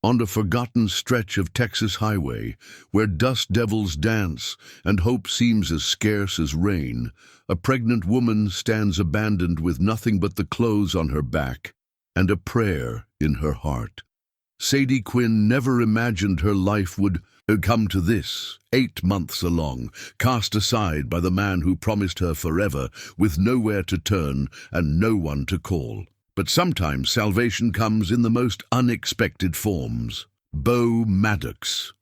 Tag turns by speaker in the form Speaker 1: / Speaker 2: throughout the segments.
Speaker 1: On a forgotten stretch of Texas highway, where dust devils dance and hope seems as scarce as rain, a pregnant woman stands abandoned with nothing but the clothes on her back and a prayer in her heart. Sadie Quinn never imagined her life would come to this, 8 months along, cast aside by the man who promised her forever, with nowhere to turn and no one to call. But sometimes salvation comes in the most unexpected forms. Beau Maddox,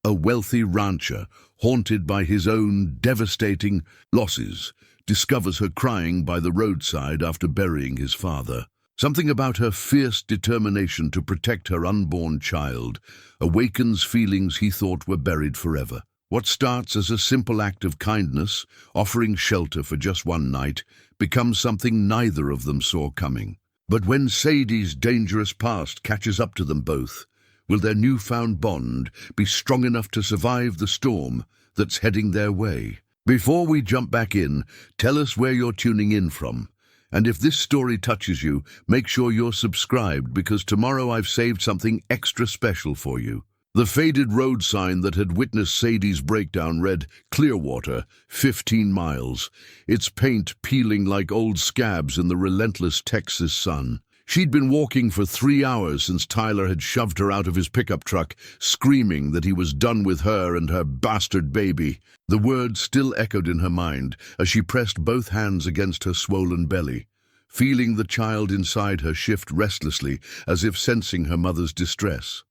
Speaker 1: a wealthy rancher, haunted by his own devastating losses, discovers her crying by the roadside after burying his father. Something about her fierce determination to protect her unborn child awakens feelings he thought were buried forever. What starts as a simple act of kindness, offering shelter for just one night, becomes something neither of them saw coming. But when Sadie's dangerous past catches up to them both, will their newfound bond be strong enough to survive the storm that's heading their way? Before we jump back in, tell us where you're tuning in from. And if this story touches you, make sure you're subscribed, because tomorrow I've saved something extra special for you. The faded road sign that had witnessed Sadie's breakdown read, "Clearwater, 15 miles, its paint peeling like old scabs in the relentless Texas sun. She'd been walking for 3 hours since Tyler had shoved her out of his pickup truck, screaming that he was done with her and her bastard baby. The words still echoed in her mind as she pressed both hands against her swollen belly, feeling the child inside her shift restlessly as if sensing her mother's distress.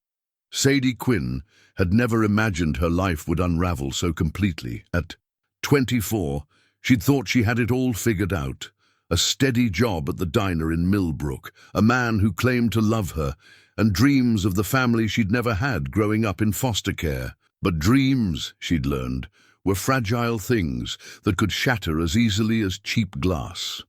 Speaker 1: Sadie Quinn had never imagined her life would unravel so completely. At 24, she'd thought she had it all figured out. A steady job at the diner in Millbrook, a man who claimed to love her, and dreams of the family she'd never had growing up in foster care. But dreams, she'd learned, were fragile things that could shatter as easily as cheap glass.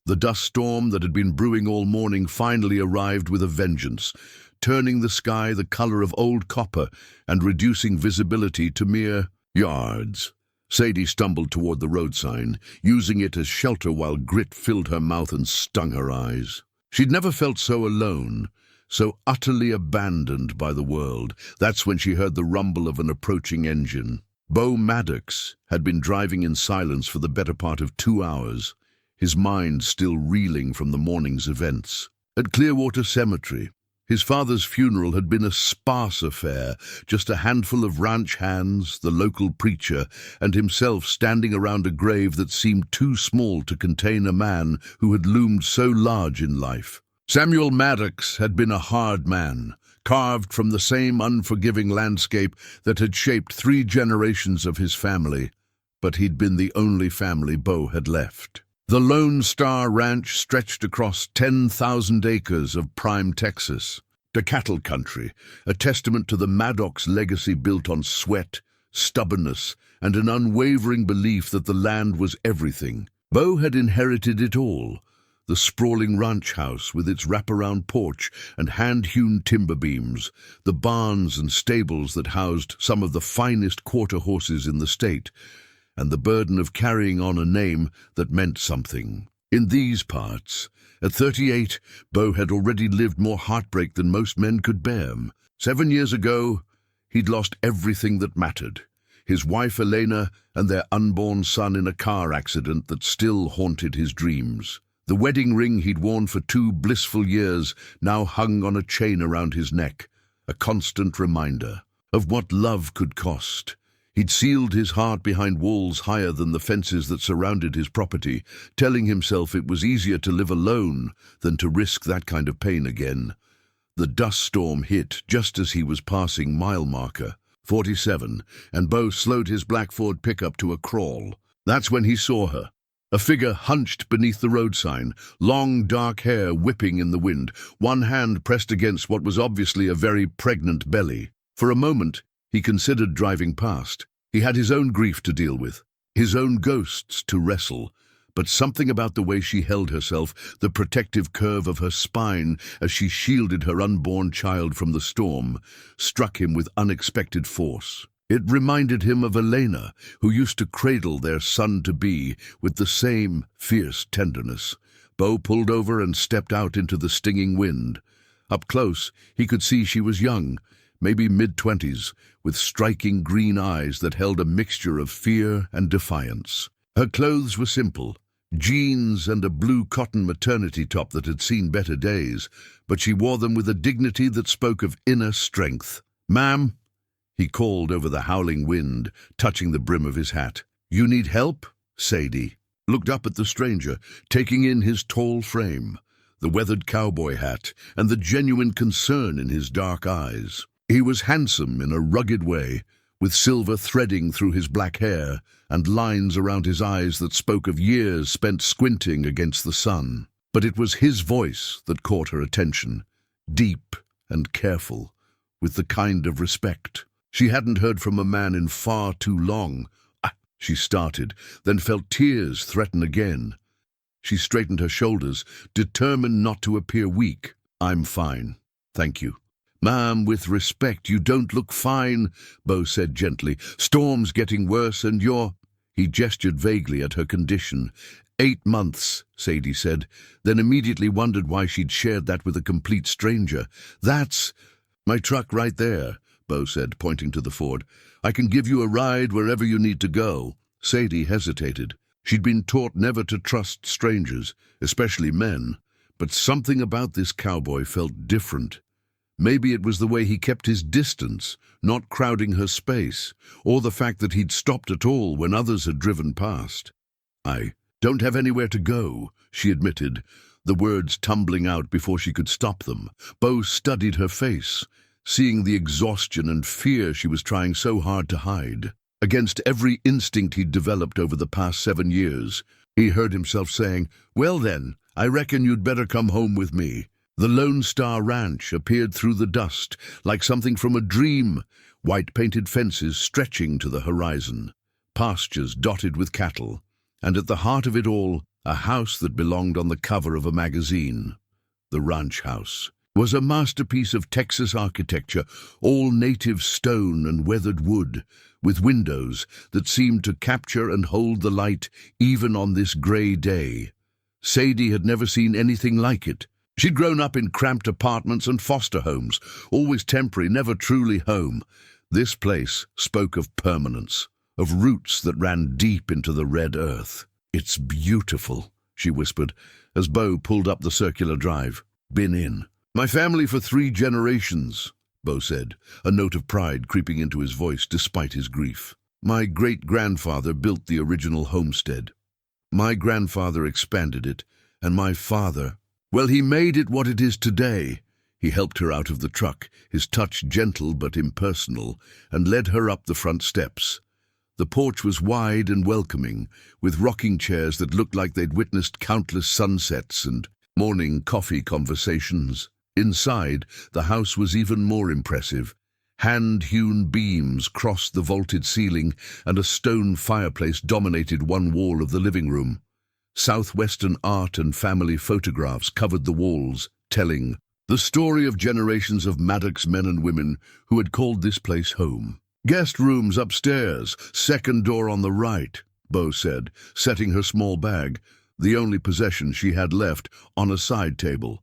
Speaker 1: The dust storm that had been brewing all morning finally arrived with a vengeance, turning the sky the color of old copper and reducing visibility to mere yards. Sadie stumbled toward the road sign, using it as shelter while grit filled her mouth and stung her eyes. She'd never felt so alone, so utterly abandoned by the world. That's when she heard the rumble of an approaching engine. Beau Maddox had been driving in silence for the better part of 2 hours, his mind still reeling from the morning's events. At Clearwater Cemetery, his father's funeral had been a sparse affair, just a handful of ranch hands, the local preacher, and himself standing around a grave that seemed too small to contain a man who had loomed so large in life. Samuel Maddox had been a hard man, carved from the same unforgiving landscape that had shaped 3 generations of his family, but he'd been the only family Beau had left. The Lone Star Ranch stretched across 10,000 acres of prime Texas, the cattle country, a testament to the Maddox legacy built on sweat, stubbornness, and an unwavering belief that the land was everything. Beau had inherited it all: the sprawling ranch house with its wraparound porch and hand-hewn timber beams, the barns and stables that housed some of the finest quarter horses in the state, and the burden of carrying on a name that meant something. In these parts, at 38, Beau had already lived more heartbreak than most men could bear. 7 years ago, he'd lost everything that mattered: his wife Elena and their unborn son in a car accident that still haunted his dreams. The wedding ring he'd worn for 2 blissful years now hung on a chain around his neck, a constant reminder of what love could cost. He'd sealed his heart behind walls higher than the fences that surrounded his property, telling himself it was easier to live alone than to risk that kind of pain again. The dust storm hit just as he was passing mile marker 47, and Beau slowed his black Ford pickup to a crawl. That's when he saw her. A figure hunched beneath the road sign, long dark hair whipping in the wind, one hand pressed against what was obviously a very pregnant belly. For a moment, he considered driving past. He had his own grief to deal with, his own ghosts to wrestle, but something about the way she held herself, the protective curve of her spine as she shielded her unborn child from the storm, struck him with unexpected force. It reminded him of Elena, who used to cradle their son-to-be with the same fierce tenderness. Beau pulled over and stepped out into the stinging wind. Up close, he could see she was young, maybe mid-20s, with striking green eyes that held a mixture of fear and defiance. Her clothes were simple, jeans and a blue cotton maternity top that had seen better days, but she wore them with a dignity that spoke of inner strength. "Ma'am," he called over the howling wind, touching the brim of his hat. "You need help?" Sadie looked up at the stranger, taking in his tall frame, the weathered cowboy hat, and the genuine concern in his dark eyes. He was handsome in a rugged way, with silver threading through his black hair and lines around his eyes that spoke of years spent squinting against the sun. But it was his voice that caught her attention, deep and careful, with the kind of respect she hadn't heard from a man in far too long. She started, then felt tears threaten again. She straightened her shoulders, determined not to appear weak. "I'm fine, thank you." "Ma'am, with respect, you don't look fine," Beau said gently. "Storm's getting worse and you're—" He gestured vaguely at her condition. 8 months, Sadie said, then immediately wondered why she'd shared that with a complete stranger. "That's my truck right there," Beau said, pointing to the Ford. "I can give you a ride wherever you need to go." Sadie hesitated. She'd been taught never to trust strangers, especially men, but something about this cowboy felt different. Maybe it was the way he kept his distance, not crowding her space, or the fact that he'd stopped at all when others had driven past. "I don't have anywhere to go," she admitted, the words tumbling out before she could stop them. Beau studied her face, seeing the exhaustion and fear she was trying so hard to hide. Against every instinct he'd developed over the past 7 years, he heard himself saying, "Well then, I reckon you'd better come home with me." The Lone Star Ranch appeared through the dust, like something from a dream, white-painted fences stretching to the horizon, pastures dotted with cattle, and at the heart of it all, a house that belonged on the cover of a magazine. The ranch house was a masterpiece of Texas architecture, all native stone and weathered wood, with windows that seemed to capture and hold the light even on this gray day. Sadie had never seen anything like it. She'd grown up in cramped apartments and foster homes, always temporary, never truly home. This place spoke of permanence, of roots that ran deep into the red earth. "It's beautiful," she whispered, as Beau pulled up the circular drive. "Been in." "My family for 3 generations, Beau said, a note of pride creeping into his voice despite his grief. "My great-grandfather built the original homestead. My grandfather expanded it, and my father, well, he made it what it is today." He helped her out of the truck, his touch gentle but impersonal, and led her up the front steps. The porch was wide and welcoming, with rocking chairs that looked like they'd witnessed countless sunsets and morning coffee conversations. Inside, the house was even more impressive. Hand-hewn beams crossed the vaulted ceiling, and a stone fireplace dominated one wall of the living room. Southwestern art and family photographs covered the walls, telling the story of generations of Maddox men and women who had called this place home. "Guest rooms upstairs, second door on the right," Beau said, setting her small bag, the only possession she had left, on a side table.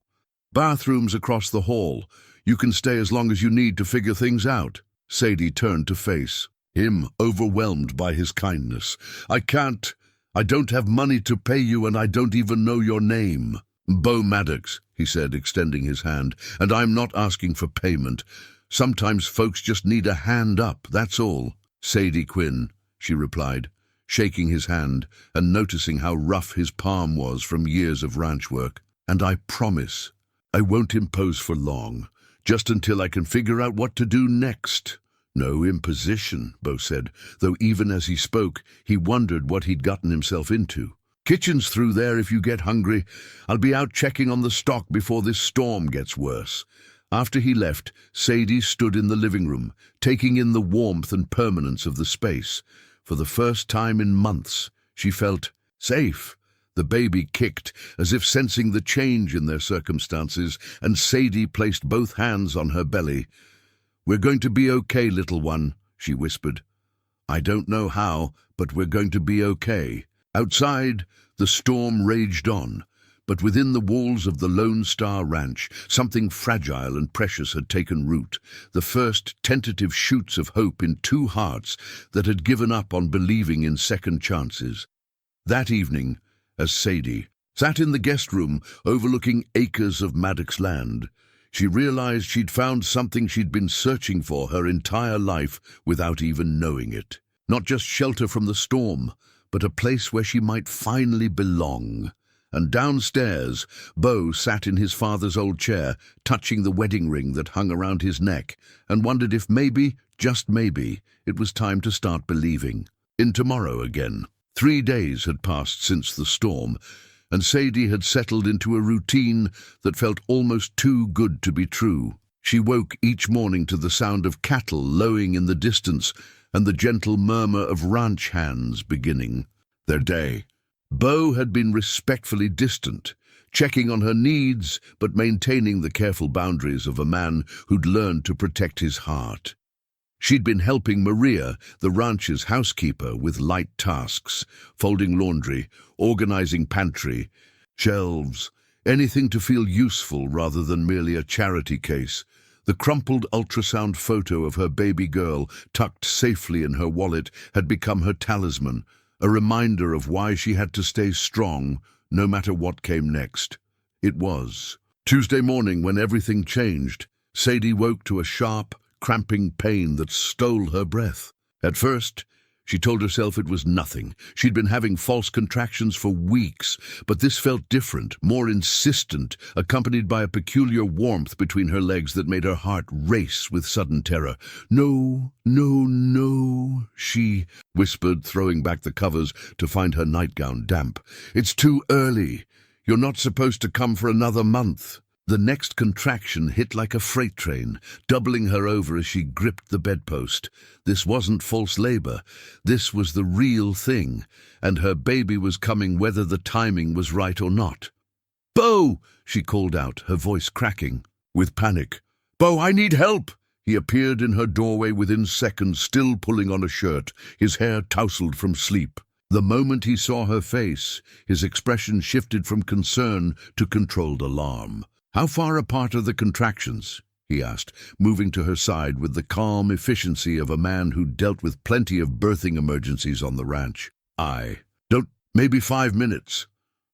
Speaker 1: "Bathrooms across the hall. You can stay as long as you need to figure things out." Sadie turned to face him, overwhelmed by his kindness. I don't have money to pay you, and I don't even know your name." "Beau Maddox," he said, extending his hand, "and I'm not asking for payment. Sometimes folks just need a hand up, that's all." "Sadie Quinn," she replied, shaking his hand and noticing how rough his palm was from years of ranch work. "And I promise I won't impose for long, just until I can figure out what to do next." "No imposition," Beau said, though even as he spoke, he wondered what he'd gotten himself into. "Kitchen's through there if you get hungry. I'll be out checking on the stock before this storm gets worse." After he left, Sadie stood in the living room, taking in the warmth and permanence of the space. For the first time in months, she felt safe. The baby kicked, as if sensing the change in their circumstances, and Sadie placed both hands on her belly. "We're going to be okay, little one," she whispered. "I don't know how, but we're going to be okay." Outside, the storm raged on, But within the walls of the Lone Star Ranch, something fragile and precious had taken root, the first tentative shoots of hope in two hearts that had given up on believing in second chances. That evening, as Sadie sat in the guest room overlooking acres of Maddox land, she realized she'd found something she'd been searching for her entire life without even knowing it. Not just shelter from the storm, but a place where she might finally belong. And downstairs, Beau sat in his father's old chair, touching the wedding ring that hung around his neck, and wondered if maybe, just maybe, it was time to start believing in tomorrow again. 3 days had passed since the storm, and Sadie had settled into a routine that felt almost too good to be true. She woke each morning to the sound of cattle lowing in the distance and the gentle murmur of ranch hands beginning their day. Beau had been respectfully distant, checking on her needs but maintaining the careful boundaries of a man who'd learned to protect his heart. She'd been helping Maria, the ranch's housekeeper, with light tasks, folding laundry, organizing pantry, shelves, anything to feel useful rather than merely a charity case. The crumpled ultrasound photo of her baby girl, tucked safely in her wallet, had become her talisman, a reminder of why she had to stay strong, no matter what came next. It was Tuesday morning when everything changed. Sadie woke to a sharp, cramping pain that stole her breath. At first, she told herself it was nothing. She'd been having false contractions for weeks, but this felt different, more insistent, accompanied by a peculiar warmth between her legs that made her heart race with sudden terror. "No, no, no," she whispered, throwing back the covers to find her nightgown damp. "It's too early. You're not supposed to come for another month." The next contraction hit like a freight train, doubling her over as she gripped the bedpost. This wasn't false labor. This was the real thing, and her baby was coming whether the timing was right or not. "Beau!" she called out, her voice cracking with panic. "Beau, I need help!" He appeared in her doorway within seconds, still pulling on a shirt, his hair tousled from sleep. The moment he saw her face, his expression shifted from concern to controlled alarm. "How far apart are the contractions?" he asked, moving to her side with the calm efficiency of a man who dealt with plenty of birthing emergencies on the ranch. Maybe 5 minutes."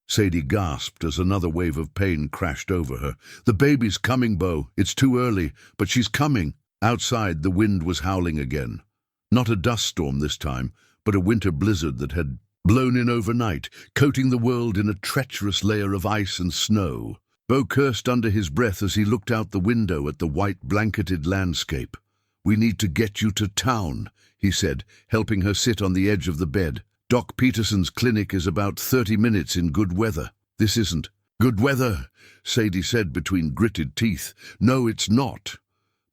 Speaker 1: Sadie gasped as another wave of pain crashed over her. "The baby's coming, Beau. It's too early, but she's coming." Outside, the wind was howling again. Not a dust storm this time, but a winter blizzard that had blown in overnight, coating the world in a treacherous layer of ice and snow. Beau cursed under his breath as he looked out the window at the white blanketed landscape. "We need to get you to town," he said, helping her sit on the edge of the bed. "Doc Peterson's clinic is about 30 minutes in good weather." "This isn't good weather," Sadie said between gritted teeth. "No, it's not."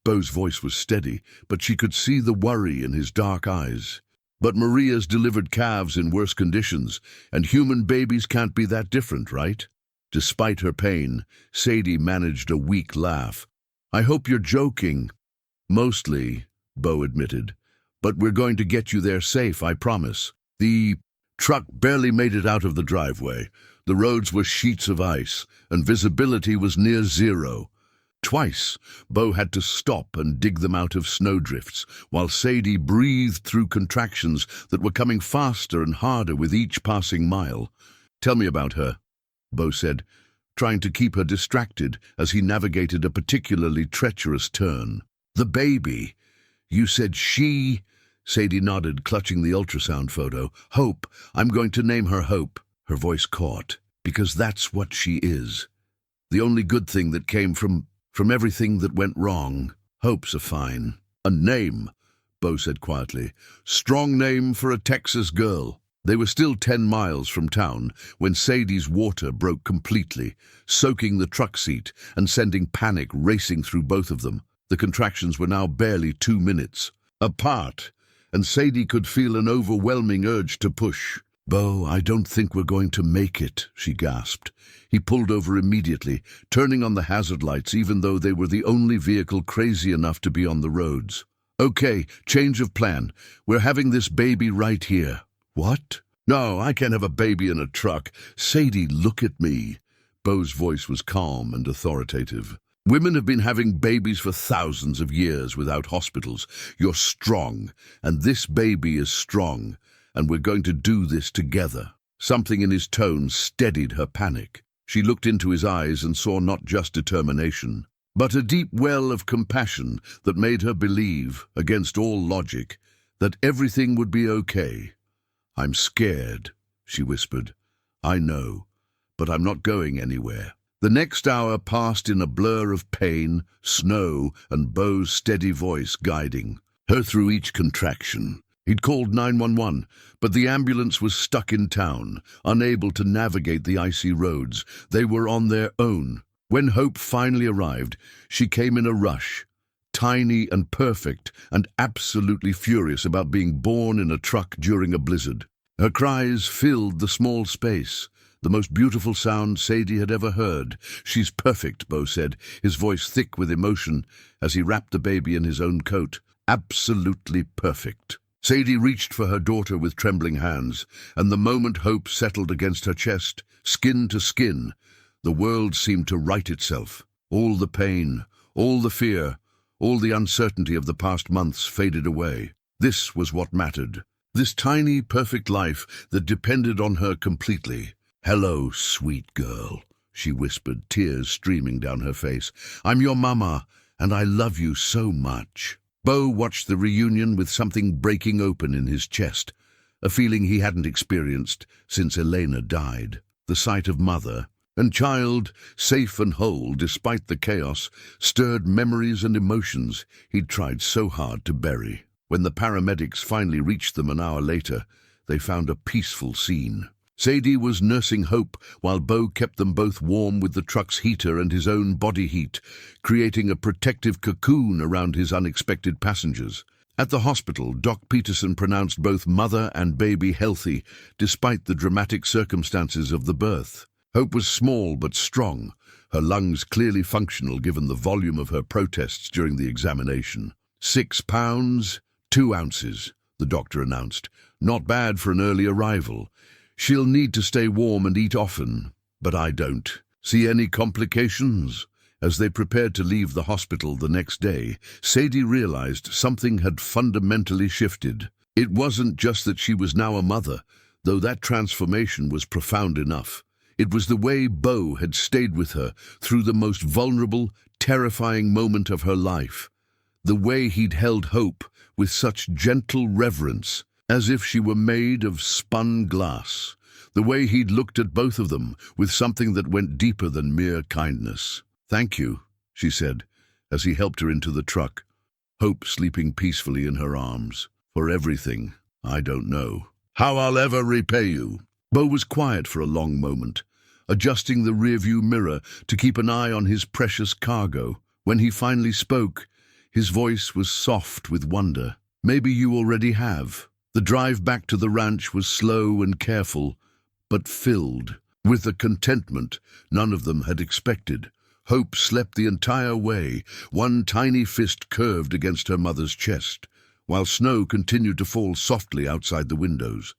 Speaker 1: Beau's voice was steady, but she could see the worry in his dark eyes. "But Maria's delivered calves in worse conditions, and human babies can't be that different, right?" Despite her pain, Sadie managed a weak laugh. "I hope you're joking." "Mostly," Beau admitted. "But we're going to get you there safe, I promise." The truck barely made it out of the driveway. The roads were sheets of ice, and visibility was near zero. Twice, Beau had to stop and dig them out of snowdrifts, while Sadie breathed through contractions that were coming faster and harder with each passing mile. "Tell me about her," Beau said, trying to keep her distracted as he navigated a particularly treacherous turn. "The baby. You said she—" Sadie nodded, clutching the ultrasound photo. "Hope. I'm going to name her Hope." Her voice caught. "Because that's what she is. The only good thing that came from everything that went wrong. Hope's a fine." "A name," Beau said quietly. "Strong name for a Texas girl." They were still 10 miles from town when Sadie's water broke completely, soaking the truck seat and sending panic racing through both of them. The contractions were now barely 2 minutes apart, and Sadie could feel an overwhelming urge to push. "Beau, I don't think we're going to make it," she gasped. He pulled over immediately, turning on the hazard lights even though they were the only vehicle crazy enough to be on the roads. "Okay, change of plan. We're having this baby right here." "What?" "No, I can't have a baby in a truck." "Sadie, look at me." Beau's voice was calm and authoritative. Women have been having babies for thousands of years without hospitals. You're strong, and this baby is strong, and we're going to do this together. Something in his tone steadied her panic. She looked into his eyes and saw not just determination, but a deep well of compassion that made her believe, against all logic, that everything would be okay. "I'm scared," she whispered. "I know, but I'm not going anywhere." The next hour passed in a blur of pain, snow, and Beau's steady voice guiding her through each contraction. He'd called 911, but the ambulance was stuck in town, unable to navigate the icy roads. They were on their own. When Hope finally arrived, she came in a rush, tiny and perfect, and absolutely furious about being born in a truck during a blizzard. Her cries filled the small space, the most beautiful sound Sadie had ever heard. "She's perfect," Beau said, his voice thick with emotion as he wrapped the baby in his own coat. "Absolutely perfect." Sadie reached for her daughter with trembling hands, and the moment Hope settled against her chest, skin to skin, the world seemed to right itself. All the pain, all the fear, all the uncertainty of the past months faded away. This was what mattered. This tiny, perfect life that depended on her completely. "Hello, sweet girl," she whispered, tears streaming down her face. "I'm your mama, and I love you so much." Beau watched the reunion with something breaking open in his chest, a feeling he hadn't experienced since Elena died. The sight of mother and child, safe and whole despite the chaos, stirred memories and emotions he'd tried so hard to bury. When the paramedics finally reached them an hour later, they found a peaceful scene. Sadie was nursing Hope while Beau kept them both warm with the truck's heater and his own body heat, creating a protective cocoon around his unexpected passengers. At the hospital, Doc Peterson pronounced both mother and baby healthy, despite the dramatic circumstances of the birth. Hope was small but strong, her lungs clearly functional given the volume of her protests during the examination. 6 pounds, 2 ounces, the doctor announced. Not bad for an early arrival. She'll need to stay warm and eat often, but I don't see any complications. As they prepared to leave the hospital the next day, Sadie realized something had fundamentally shifted. It wasn't just that she was now a mother, though that transformation was profound enough. It was the way Beau had stayed with her through the most vulnerable, terrifying moment of her life. The way he'd held Hope with such gentle reverence, as if she were made of spun glass. The way he'd looked at both of them with something that went deeper than mere kindness. "Thank you," she said, as he helped her into the truck, Hope sleeping peacefully in her arms. "For everything, I don't know how I'll ever repay you." Beau was quiet for a long moment, adjusting the rearview mirror to keep an eye on his precious cargo. When he finally spoke, his voice was soft with wonder. "Maybe you already have." The drive back to the ranch was slow and careful, but filled with a contentment none of them had expected. Hope slept the entire way, one tiny fist curved against her mother's chest, while snow continued to fall softly outside the windows.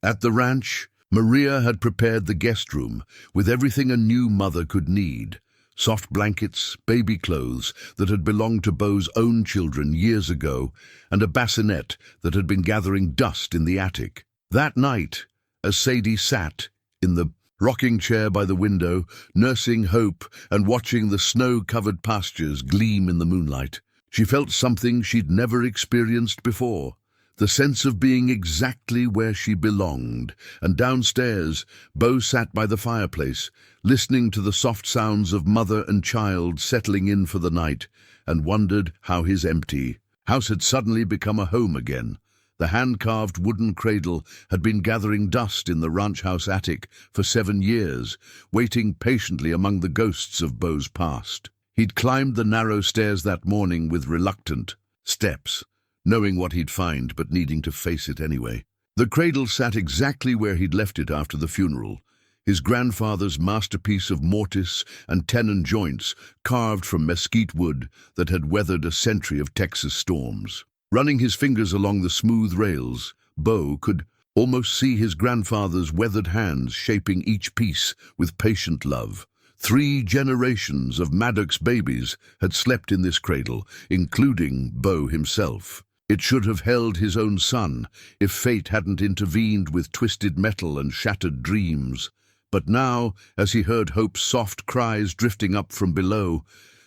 Speaker 1: At the ranch, Maria had prepared the guest room with everything a new mother could need. Soft blankets, baby clothes that had belonged to Beau's own children years ago, and a bassinet that had been gathering dust in the attic. That night, as Sadie sat in the rocking chair by the window, nursing Hope and watching the snow-covered pastures gleam in the moonlight, she felt something she'd never experienced before. The sense of being exactly where she belonged. And downstairs, Beau sat by the fireplace, listening to the soft sounds of mother and child settling in for the night, and wondered how his empty house had suddenly become a home again. The hand-carved wooden cradle had been gathering dust in the ranch house attic for 7 years, waiting patiently among the ghosts of Beau's past. He'd climbed the narrow stairs that morning with reluctant steps, knowing what he'd find but needing to face it anyway. The cradle sat exactly where he'd left it after the funeral, his grandfather's masterpiece of mortise and tenon joints carved from mesquite wood that had weathered a century of Texas storms. Running his fingers along the smooth rails, Beau could almost see his grandfather's weathered hands shaping each piece with patient love. 3 generations of Maddox babies had slept in this cradle, including Beau himself. It should have held his own son, if fate hadn't intervened with twisted metal and shattered dreams. But now, as he heard Hope's soft cries drifting up from below,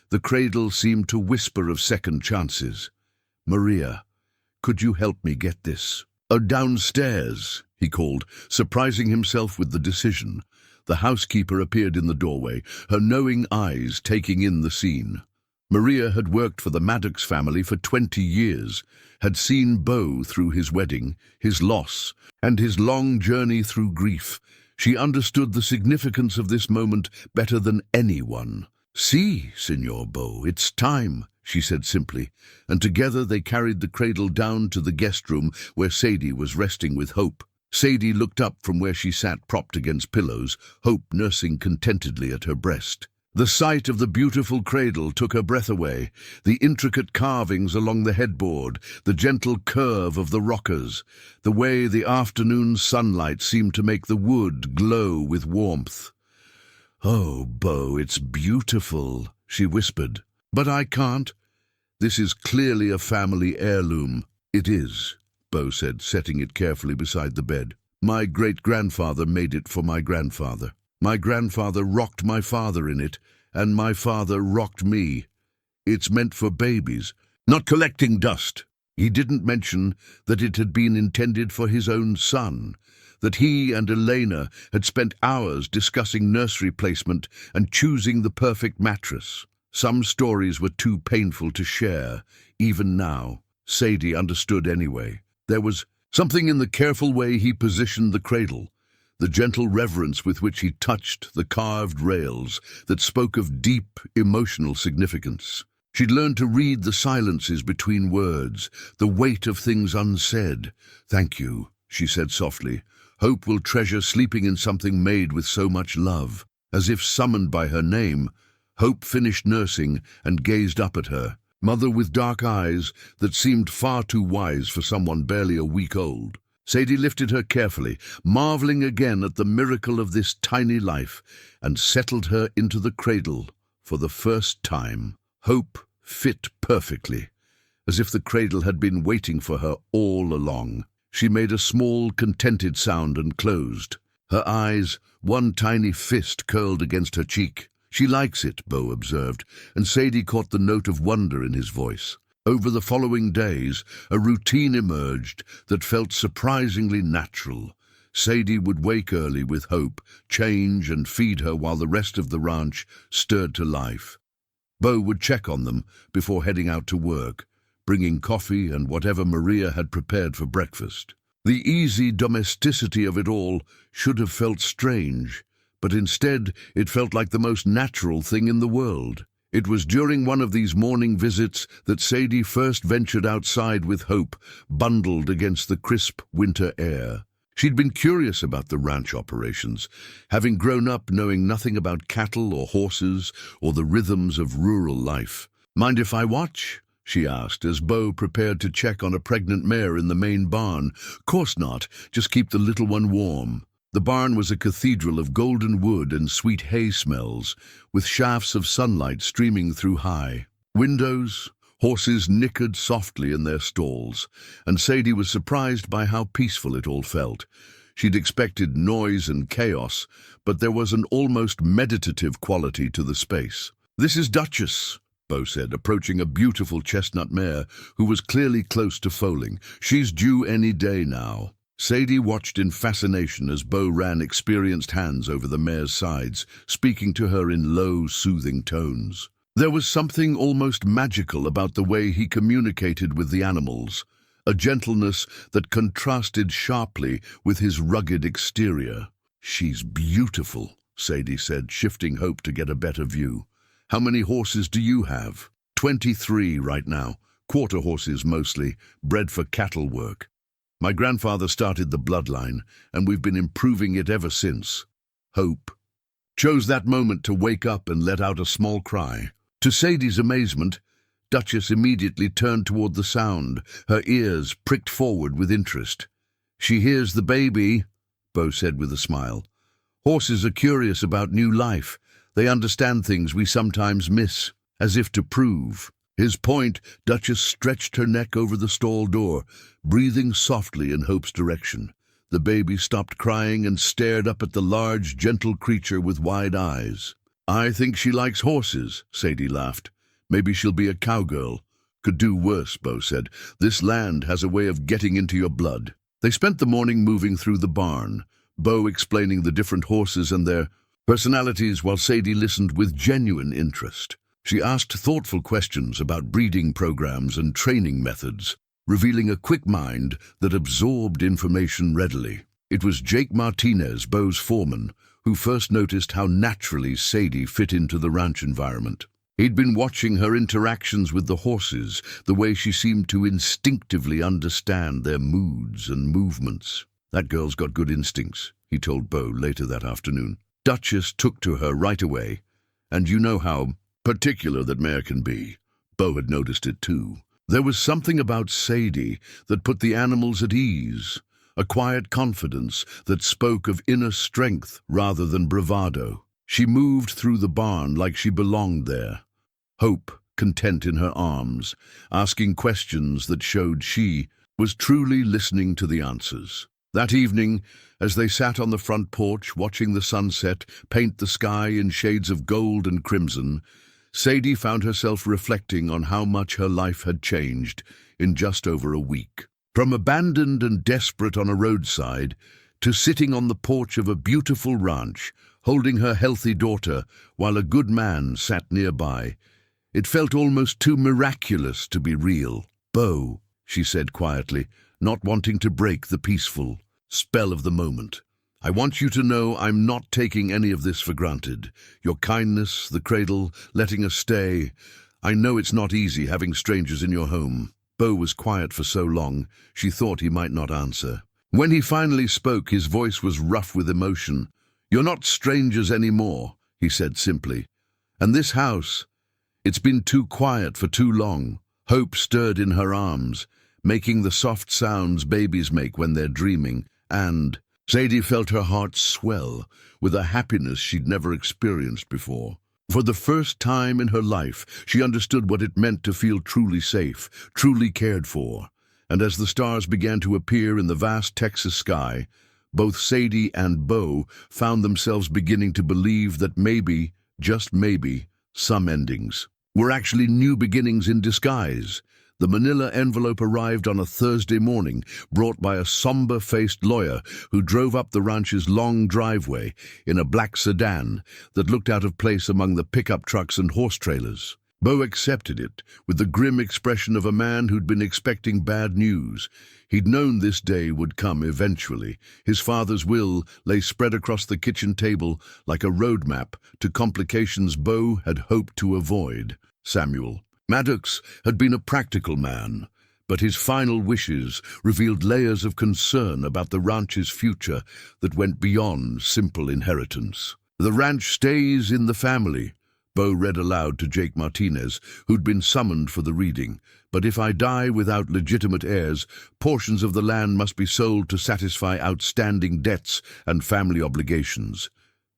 Speaker 1: the cradle seemed to whisper of second chances. "Maria, could you help me get this?" Downstairs," he called, surprising himself with the decision. The housekeeper appeared in the doorway, her knowing eyes taking in the scene. Maria had worked for the Maddox family for 20 years, had seen Beau through his wedding, his loss, and his long journey through grief. She understood the significance of this moment better than anyone. "Si, Signor Beau, it's time," she said simply, and together they carried the cradle down to the guest room where Sadie was resting with Hope. Sadie looked up from where she sat propped against pillows, Hope nursing contentedly at her breast. The sight of the beautiful cradle took her breath away, the intricate carvings along the headboard, the gentle curve of the rockers, the way the afternoon sunlight seemed to make the wood glow with warmth. "Oh, Beau, it's beautiful," she whispered. "But I can't. This is clearly a family heirloom." "It is," Beau said, setting it carefully beside the bed. "My great-grandfather made it for my grandfather. My grandfather rocked my father in it, and my father rocked me. It's meant for babies, not collecting dust." He didn't mention that it had been intended for his own son, that he and Elena had spent hours discussing nursery placement and choosing the perfect mattress. Some stories were too painful to share, even now. Sadie understood anyway. There was something in the careful way he positioned the cradle, the gentle reverence with which he touched the carved rails that spoke of deep emotional significance. She'd learned to read the silences between words, the weight of things unsaid. "Thank you," she said softly. "Hope will treasure sleeping in something made with so much love." As if summoned by her name, Hope finished nursing and gazed up at her, mother with dark eyes that seemed far too wise for someone barely a week old. Sadie lifted her carefully, marveling again at the miracle of this tiny life, and settled her into the cradle for the first time. Hope fit perfectly, as if the cradle had been waiting for her all along. She made a small, contented sound and closed. Her eyes, one tiny fist curled against her cheek. "She likes it," Beau observed, and Sadie caught the note of wonder in his voice. Over the following days, a routine emerged that felt surprisingly natural. Sadie would wake early with Hope, change and feed her while the rest of the ranch stirred to life. Beau would check on them before heading out to work, bringing coffee and whatever Maria had prepared for breakfast. The easy domesticity of it all should have felt strange, but instead it felt like the most natural thing in the world. It was during one of these morning visits that Sadie first ventured outside with Hope, bundled against the crisp winter air. She'd been curious about the ranch operations, having grown up knowing nothing about cattle or horses or the rhythms of rural life. "Mind if I watch?" she asked, as Beau prepared to check on a pregnant mare in the main barn. "Course not, just keep the little one warm." The barn was a cathedral of golden wood and sweet hay smells, with shafts of sunlight streaming through high windows. Horses nickered softly in their stalls, and Sadie was surprised by how peaceful it all felt. She'd expected noise and chaos, but there was an almost meditative quality to the space. "This is Duchess," Beau said, approaching a beautiful chestnut mare who was clearly close to foaling. "She's due any day now." Sadie watched in fascination as Beau ran experienced hands over the mare's sides, speaking to her in low, soothing tones. There was something almost magical about the way he communicated with the animals, a gentleness that contrasted sharply with his rugged exterior. "She's beautiful," Sadie said, shifting Hope to get a better view. "How many horses do you have?" 23 right now, quarter horses mostly, bred for cattle work. My grandfather started the bloodline, and we've been improving it ever since." Hope chose that moment to wake up and let out a small cry. To Sadie's amazement, Duchess immediately turned toward the sound, her ears pricked forward with interest. "She hears the baby," Beau said with a smile. "Horses are curious about new life. They understand things we sometimes miss, as if to prove. His point, Duchess stretched her neck over the stall door, breathing softly in Hope's direction. The baby stopped crying and stared up at the large, gentle creature with wide eyes. "I think she likes horses," Sadie laughed. "Maybe she'll be a cowgirl." "Could do worse," Beau said. "This land has a way of getting into your blood." They spent the morning moving through the barn, Beau explaining the different horses and their personalities while Sadie listened with genuine interest. She asked thoughtful questions about breeding programs and training methods, revealing a quick mind that absorbed information readily. It was Jake Martinez, Beau's foreman, who first noticed how naturally Sadie fit into the ranch environment. He'd been watching her interactions with the horses, the way she seemed to instinctively understand their moods and movements. "That girl's got good instincts," he told Beau later that afternoon. "Duchess took to her right away, and you know how particular that mare can be." Beau had noticed it too. There was something about Sadie that put the animals at ease, a quiet confidence that spoke of inner strength rather than bravado. She moved through the barn like she belonged there, Hope content in her arms, asking questions that showed she was truly listening to the answers. That evening, as they sat on the front porch watching the sunset paint the sky in shades of gold and crimson, Sadie found herself reflecting on how much her life had changed in just over a week. From abandoned and desperate on a roadside to sitting on the porch of a beautiful ranch, holding her healthy daughter while a good man sat nearby, it felt almost too miraculous to be real. "Beau," she said quietly, not wanting to break the peaceful spell of the moment, "I want you to know I'm not taking any of this for granted. Your kindness, the cradle, letting us stay. I know it's not easy having strangers in your home." Beau was quiet for so long, she thought he might not answer. When he finally spoke, his voice was rough with emotion. "You're not strangers anymore," he said simply. "And this house, it's been too quiet for too long." Hope stirred in her arms, making the soft sounds babies make when they're dreaming, and Sadie felt her heart swell with a happiness she'd never experienced before. For the first time in her life, she understood what it meant to feel truly safe, truly cared for. And as the stars began to appear in the vast Texas sky, both Sadie and Beau found themselves beginning to believe that maybe, just maybe, some endings were actually new beginnings in disguise. The manila envelope arrived on a Thursday morning, brought by a somber-faced lawyer who drove up the ranch's long driveway in a black sedan that looked out of place among the pickup trucks and horse trailers. Beau accepted it with the grim expression of a man who'd been expecting bad news. He'd known this day would come eventually. His father's will lay spread across the kitchen table like a roadmap to complications Beau had hoped to avoid. Samuel Maddox had been a practical man, but his final wishes revealed layers of concern about the ranch's future that went beyond simple inheritance. "The ranch stays in the family," Beau read aloud to Jake Martinez, who'd been summoned for the reading. "But if I die without legitimate heirs, portions of the land must be sold to satisfy outstanding debts and family obligations."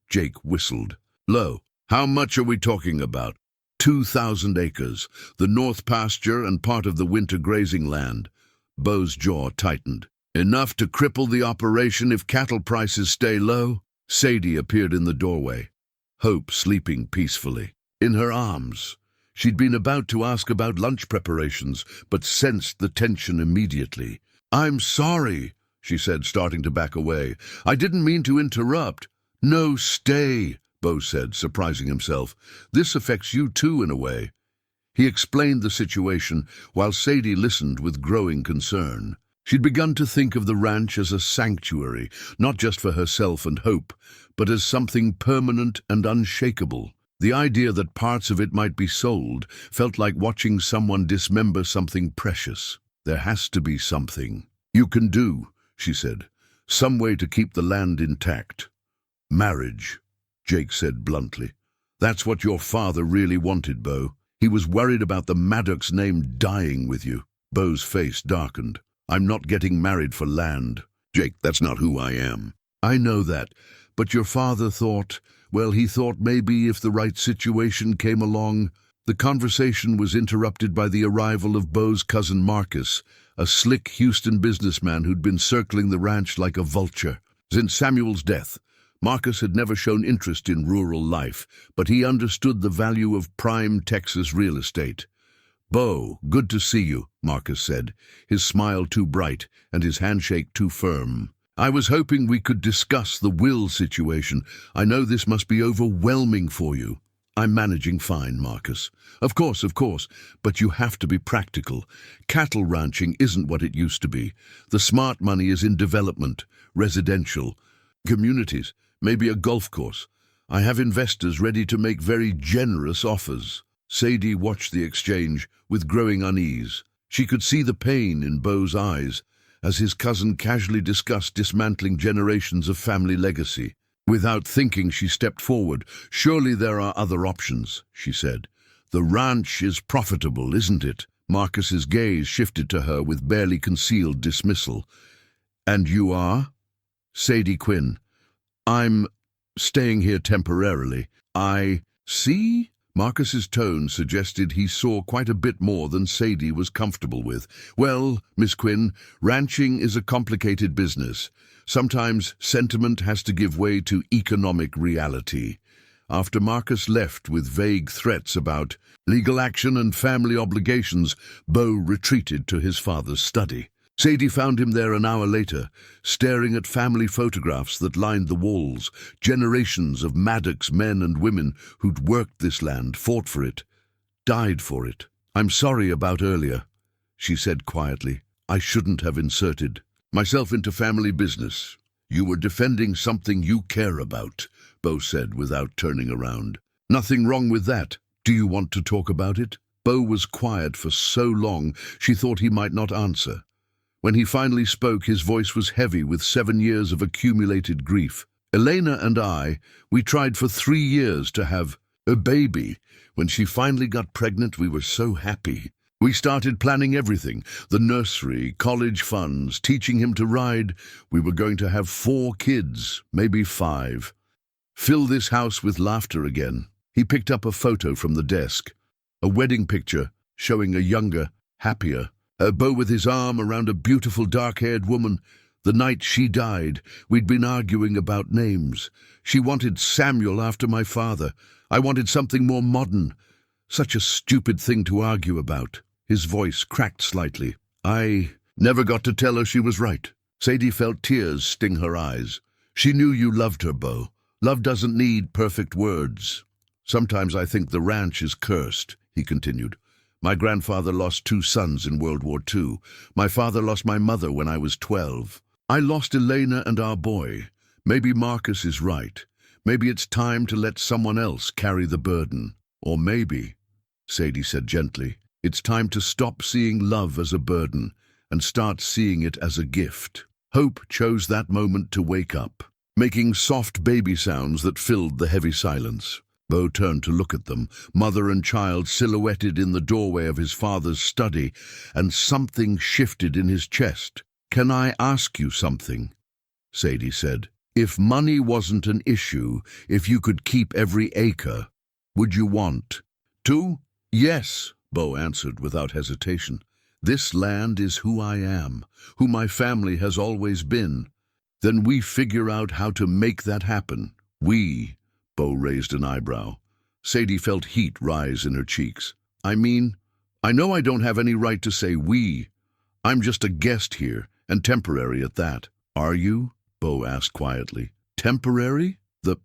Speaker 1: Jake whistled. "Lo, how much are we talking about?" 2,000 acres, the north pasture and part of the winter grazing land. Beau's jaw tightened. "Enough to cripple the operation if cattle prices stay low?" Sadie appeared in the doorway, Hope sleeping peacefully. In her arms, she'd been about to ask about lunch preparations, but sensed the tension immediately. "I'm sorry," she said, starting to back away. "I didn't mean to interrupt." "No, stay," Beau said, surprising himself. "This affects you too, in a way." He explained the situation while Sadie listened with growing concern. She'd begun to think of the ranch as a sanctuary, not just for herself and Hope, but as something permanent and unshakable. The idea that parts of it might be sold felt like watching someone dismember something precious. "There has to be something you can do," she said. "Some way to keep the land intact." "Marriage," Jake said bluntly. "That's what your father really wanted, Beau. He was worried about the Maddox name dying with you." Beau's face darkened. "I'm not getting married for land. Jake, that's not who I am." "I know that, but your father thought, Well, he thought maybe if the right situation came along. The conversation was interrupted by the arrival of Beau's cousin Marcus, a slick Houston businessman who'd been circling the ranch like a vulture. Since Samuel's death, Marcus had never shown interest in rural life, but he understood the value of prime Texas real estate. "Beau, good to see you," Marcus said, his smile too bright and his handshake too firm. "I was hoping we could discuss the will situation. I know this must be overwhelming for you." "I'm managing fine, Marcus. Of course, but you have to be practical. Cattle ranching isn't what it used to be. The smart money is in development, residential, communities, maybe a golf course. I have investors ready to make very generous offers." Sadie watched the exchange with growing unease. She could see the pain in Beau's eyes as his cousin casually discussed dismantling generations of family legacy. Without thinking, she stepped forward. "Surely there are other options," she said. "The ranch is profitable, isn't it?" Marcus's gaze shifted to her with barely concealed dismissal. "And you are?" "Sadie Quinn. I'm staying here temporarily." "I see?" Marcus's tone suggested he saw quite a bit more than Sadie was comfortable with. "Well, Miss Quinn, ranching is a complicated business. Sometimes sentiment has to give way to economic reality." After Marcus left with vague threats about legal action and family obligations, Beau retreated to his father's study. Sadie found him there an hour later, staring at family photographs that lined the walls, generations of Maddox men and women who'd worked this land, fought for it, died for it. "I'm sorry about earlier," she said quietly. "I shouldn't have inserted myself into family business." "You were defending something you care about," Beau said without turning around. "Nothing wrong with that. Do you want to talk about it?" Beau was quiet for so long she thought he might not answer. When he finally spoke, his voice was heavy with 7 years of accumulated grief. "Elena and we tried for 3 years to have a baby. When she finally got pregnant, we were so happy. We started planning everything, the nursery, college funds, teaching him to ride. We were going to have 4 kids, maybe 5. Fill this house with laughter again." He picked up a photo from the desk, a wedding picture showing a younger, happier Beau with his arm around a beautiful dark-haired woman. The night she died, we'd been arguing about names. She wanted Samuel after my father. I wanted something more modern. Such a stupid thing to argue about. His voice cracked slightly. "I never got to tell her she was right." Sadie felt tears sting her eyes. "She knew you loved her, Beau. Love doesn't need perfect words." "Sometimes I think the ranch is cursed," he continued. "My grandfather lost 2 sons in World War II. My father lost my mother when I was 12. I lost Elena and our boy. Maybe Marcus is right. Maybe it's time to let someone else carry the burden. Or maybe," Sadie said gently, "it's time to stop seeing love as a burden and start seeing it as a gift." Hope chose that moment to wake up, making soft baby sounds that filled the heavy silence. Beau turned to look at them, mother and child silhouetted in the doorway of his father's study, and something shifted in his chest. "Can I ask you something?" Sadie said. "If money wasn't an issue, if you could keep every acre, would you want to?" "Yes," Beau answered without hesitation. "This land is who I am, who my family has always been. Then we figure out how to make that happen." "We?" Beau raised an eyebrow. Sadie felt heat rise in her cheeks. "I mean, I know I don't have any right to say we. I'm just a guest here, and temporary at that." "Are you?" Beau asked quietly. "Temporary?" The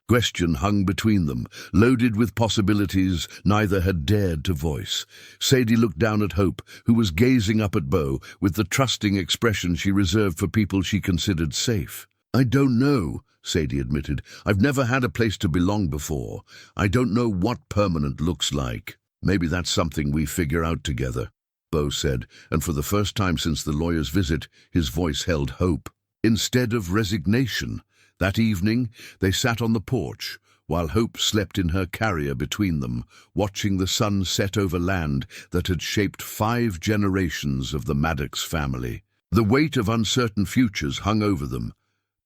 Speaker 1: question hung between them, loaded with possibilities neither had dared to voice. Sadie looked down at Hope, who was gazing up at Beau with the trusting expression she reserved for people she considered safe. "I don't know," Sadie admitted. "I've never had a place to belong before. I don't know what permanent looks like." "Maybe that's something we figure out together," Beau said, and for the first time since the lawyer's visit, his voice held hope. Instead of resignation, that evening they sat on the porch, while Hope slept in her carrier between them, watching the sun set over land that had shaped 5 generations of the Maddox family. The weight of uncertain futures hung over them,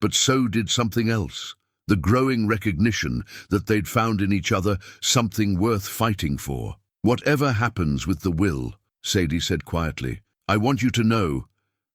Speaker 1: but so did something else, the growing recognition that they'd found in each other something worth fighting for. "Whatever happens with the will," Sadie said quietly, "I want you to know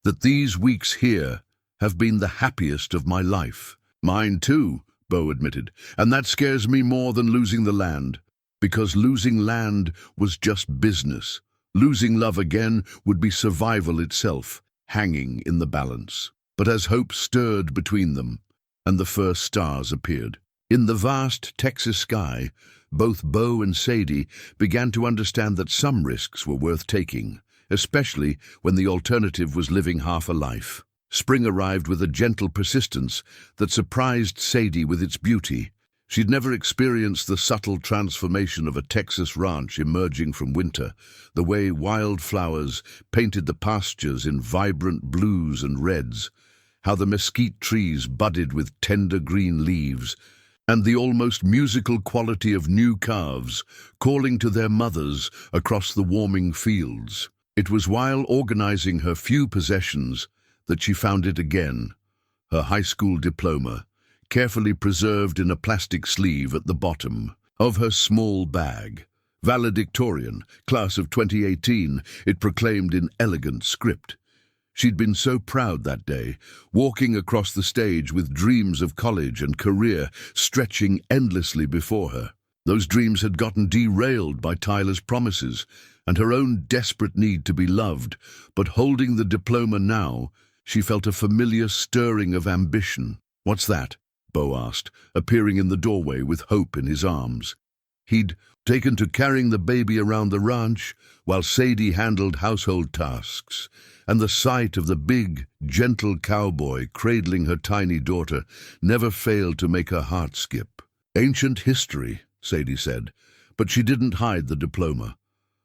Speaker 1: that these weeks here have been the happiest of my life." "Mine too," Beau admitted, "and that scares me more than losing the land, because losing land was just business. Losing love again would be survival itself, hanging in the balance." But as hope stirred between them, and the first stars appeared, in the vast Texas sky, both Beau and Sadie began to understand that some risks were worth taking, especially when the alternative was living half a life. Spring arrived with a gentle persistence that surprised Sadie with its beauty. She'd never experienced the subtle transformation of a Texas ranch emerging from winter, the way wildflowers painted the pastures in vibrant blues and reds, how the mesquite trees budded with tender green leaves, and the almost musical quality of new calves calling to their mothers across the warming fields. It was while organizing her few possessions that she found it again, her high school diploma, carefully preserved in a plastic sleeve at the bottom of her small bag. "Valedictorian, class of 2018, it proclaimed in elegant script. She'd been so proud that day, walking across the stage with dreams of college and career stretching endlessly before her. Those dreams had gotten derailed by Tyler's promises and her own desperate need to be loved, but holding the diploma now, she felt a familiar stirring of ambition. "What's that?" Beau asked, appearing in the doorway with hope in his arms. He'd taken to carrying the baby around the ranch while Sadie handled household tasks, and the sight of the big, gentle cowboy cradling her tiny daughter never failed to make her heart skip. "Ancient history," Sadie said, but she didn't hide the diploma.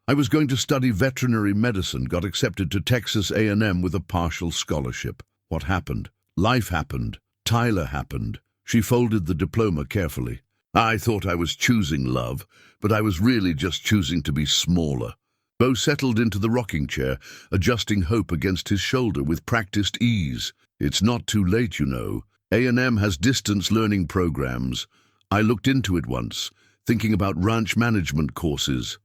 Speaker 1: "I was going to study veterinary medicine, got accepted to Texas A&M with a partial scholarship. What happened? Life happened. Tyler happened." She folded the diploma carefully. "I thought I was choosing love, but I was really just choosing to be smaller." Beau settled into the rocking chair, adjusting Hope against his shoulder with practiced ease. "It's not too late, you know. A&M has distance learning programs. I looked into it once, thinking about ranch management courses."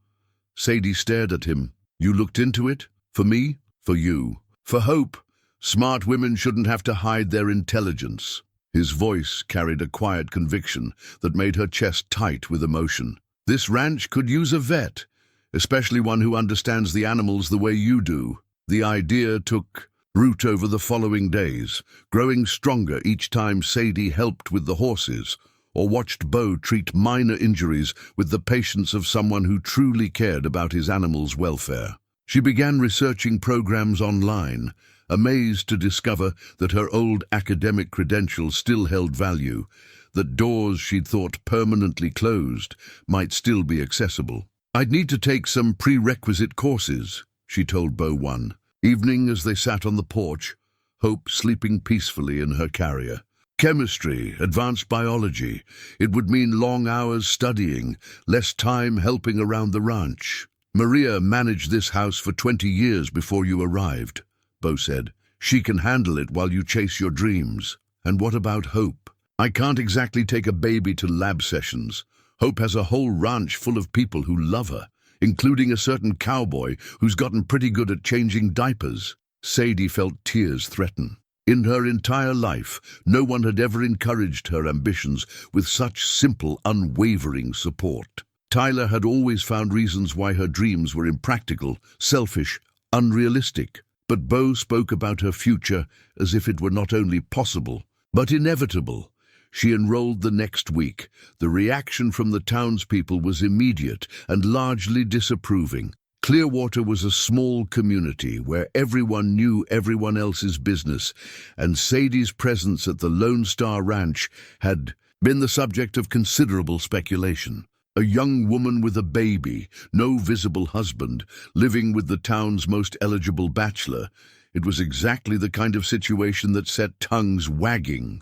Speaker 1: Sadie stared at him. "You looked into it? For me? For you? For Hope? Smart women shouldn't have to hide their intelligence." His voice carried a quiet conviction that made her chest tight with emotion. "This ranch could use a vet, especially one who understands the animals the way you do." The idea took root over the following days, growing stronger each time Sadie helped with the horses or watched Beau treat minor injuries with the patience of someone who truly cared about his animals' welfare. She began researching programs online, amazed to discover that her old academic credentials still held value, that doors she'd thought permanently closed might still be accessible. "I'd need to take some prerequisite courses," she told Beau one evening as they sat on the porch, Hope sleeping peacefully in her carrier. "Chemistry, advanced biology. It would mean long hours studying, less time helping around the ranch. Maria managed this house for 20 years before you arrived," Beau said. "She can handle it while you chase your dreams." "And what about Hope?" "I can't exactly take a baby to lab sessions. Hope has a whole ranch full of people who love her, including a certain cowboy who's gotten pretty good at changing diapers." Sadie felt tears threaten. In her entire life, no one had ever encouraged her ambitions with such simple, unwavering support. Tyler had always found reasons why her dreams were impractical, selfish, unrealistic. But Beau spoke about her future as if it were not only possible, but inevitable. She enrolled the next week. The reaction from the townspeople was immediate and largely disapproving. Clearwater was a small community where everyone knew everyone else's business, and Sadie's presence at the Lone Star Ranch had been the subject of considerable speculation. A young woman with a baby, no visible husband, living with the town's most eligible bachelor. It was exactly the kind of situation that set tongues wagging.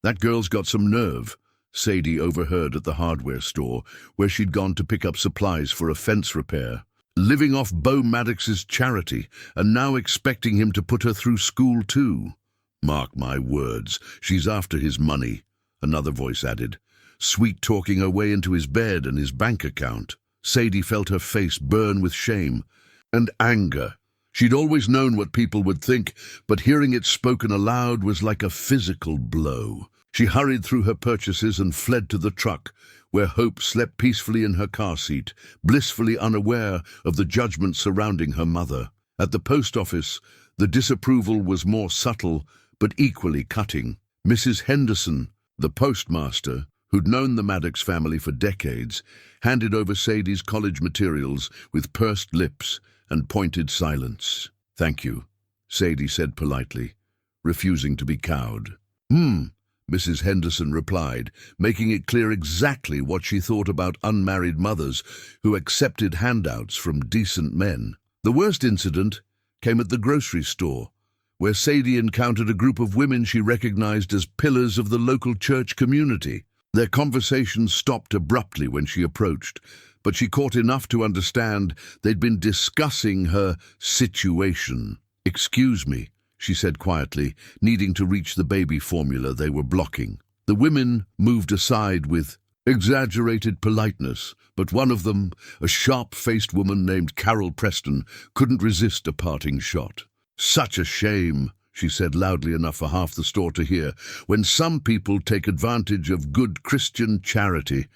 Speaker 1: "That girl's got some nerve," Sadie overheard at the hardware store, where she'd gone to pick up supplies for a fence repair. "Living off Beau Maddox's charity, and now expecting him to put her through school too. Mark my words, she's after his money. another voice added, sweet-talking her way into his bed and his bank account. Sadie felt her face burn with shame and anger. She'd always known what people would think, but hearing it spoken aloud was like a physical blow. She hurried through her purchases and fled to the truck, where Hope slept peacefully in her car seat, blissfully unaware of the judgment surrounding her mother. At the post office, the disapproval was more subtle, but equally cutting. Mrs. Henderson, the postmaster, who'd known the Maddox family for decades, handed over Sadie's college materials with pursed lips and pointed silence. "Thank you," Sadie said politely, refusing to be cowed. Mrs. Henderson replied, making it clear exactly what she thought about unmarried mothers who accepted handouts from decent men. The worst incident came at the grocery store, where Sadie encountered a group of women she recognized as pillars of the local church community. Their conversation stopped abruptly when she approached, but she caught enough to understand they'd been discussing her situation. "Excuse me," she said quietly, needing to reach the baby formula they were blocking. The women moved aside with exaggerated politeness, but one of them, a sharp-faced woman named Carol Preston, couldn't resist a parting shot. "Such a shame," she said loudly enough for half the store to hear, "when some people take advantage of good Christian charity.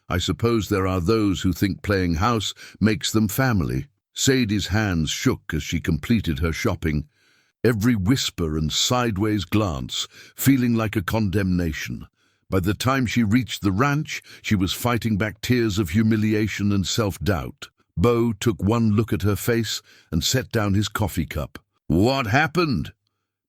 Speaker 1: I suppose there are those who think playing house makes them family." Sadie's hands shook as she completed her shopping, every whisper and sideways glance feeling like a condemnation. By the time she reached the ranch, she was fighting back tears of humiliation and self-doubt. Beau took one look at her face and set down his coffee cup. "What happened?"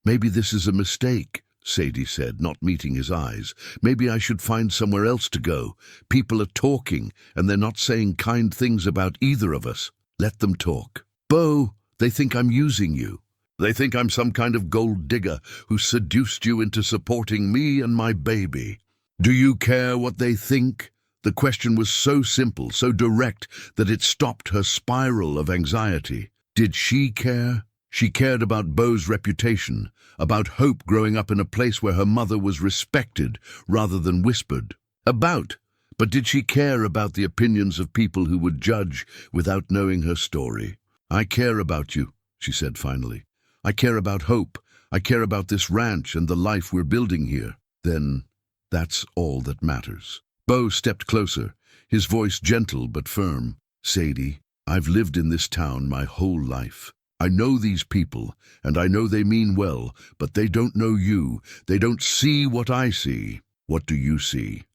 Speaker 1: "Maybe this is a mistake," Sadie said, not meeting his eyes. "Maybe I should find somewhere else to go. People are talking, and they're not saying kind things about either of us. Let them talk." "Beau, they think I'm using you. They think I'm some kind of gold digger who seduced you into supporting me and my baby. Do you care what they think?" The question was so simple, so direct, that it stopped her spiral of anxiety. Did she care? She cared about Beau's reputation, about Hope growing up in a place where her mother was respected rather than whispered about. But did she care about the opinions of people who would judge without knowing her story? "I care about you," she said finally. "I care about Hope. I care about this ranch and the life we're building here." "Then that's all that matters." Beau stepped closer, his voice gentle but firm. "Sadie, I've lived in this town my whole life. I know these people, and I know they mean well, but they don't know you. They don't see what I see." "What do you see?"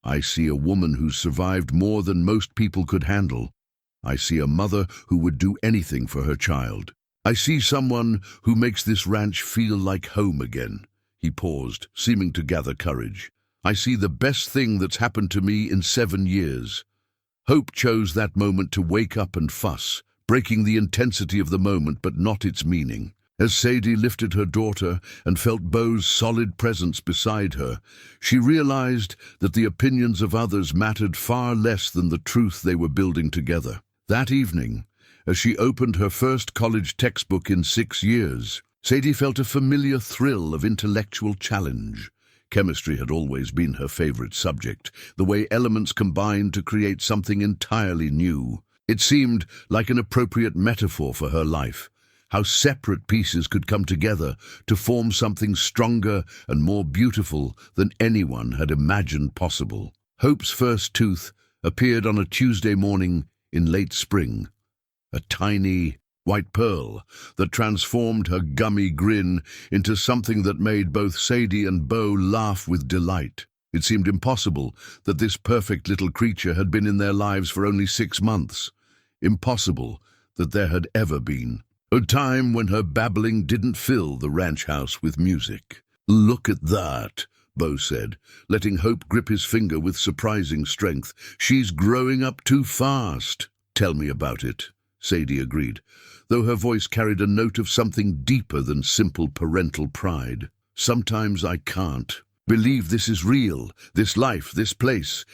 Speaker 1: "I see a woman who's survived more than most people could handle. I see a mother who would do anything for her child. I see someone who makes this ranch feel like home again." He paused, seeming to gather courage. "I see the best thing that's happened to me in 7 years." Hope chose that moment to wake up and fuss, breaking the intensity of the moment but not its meaning. As Sadie lifted her daughter and felt Beau's solid presence beside her, she realized that the opinions of others mattered far less than the truth they were building together. That evening, as she opened her first college textbook in 6 years, Sadie felt a familiar thrill of intellectual challenge. Chemistry had always been her favorite subject, the way elements combined to create something entirely new. It seemed like an appropriate metaphor for her life, how separate pieces could come together to form something stronger and more beautiful than anyone had imagined possible. Hope's first tooth appeared on a Tuesday morning in late spring, a tiny white pearl that transformed her gummy grin into something that made both Sadie and Beau laugh with delight. It seemed impossible that this perfect little creature had been in their lives for only 6 months. Impossible that there had ever been a time when her babbling didn't fill the ranch house with music. "Look at that," Beau said, letting Hope grip his finger with surprising strength. "She's growing up too fast." "Tell me about it," Sadie agreed, though her voice carried a note of something deeper than simple parental pride. "Sometimes I can't believe this is real, this life, this place.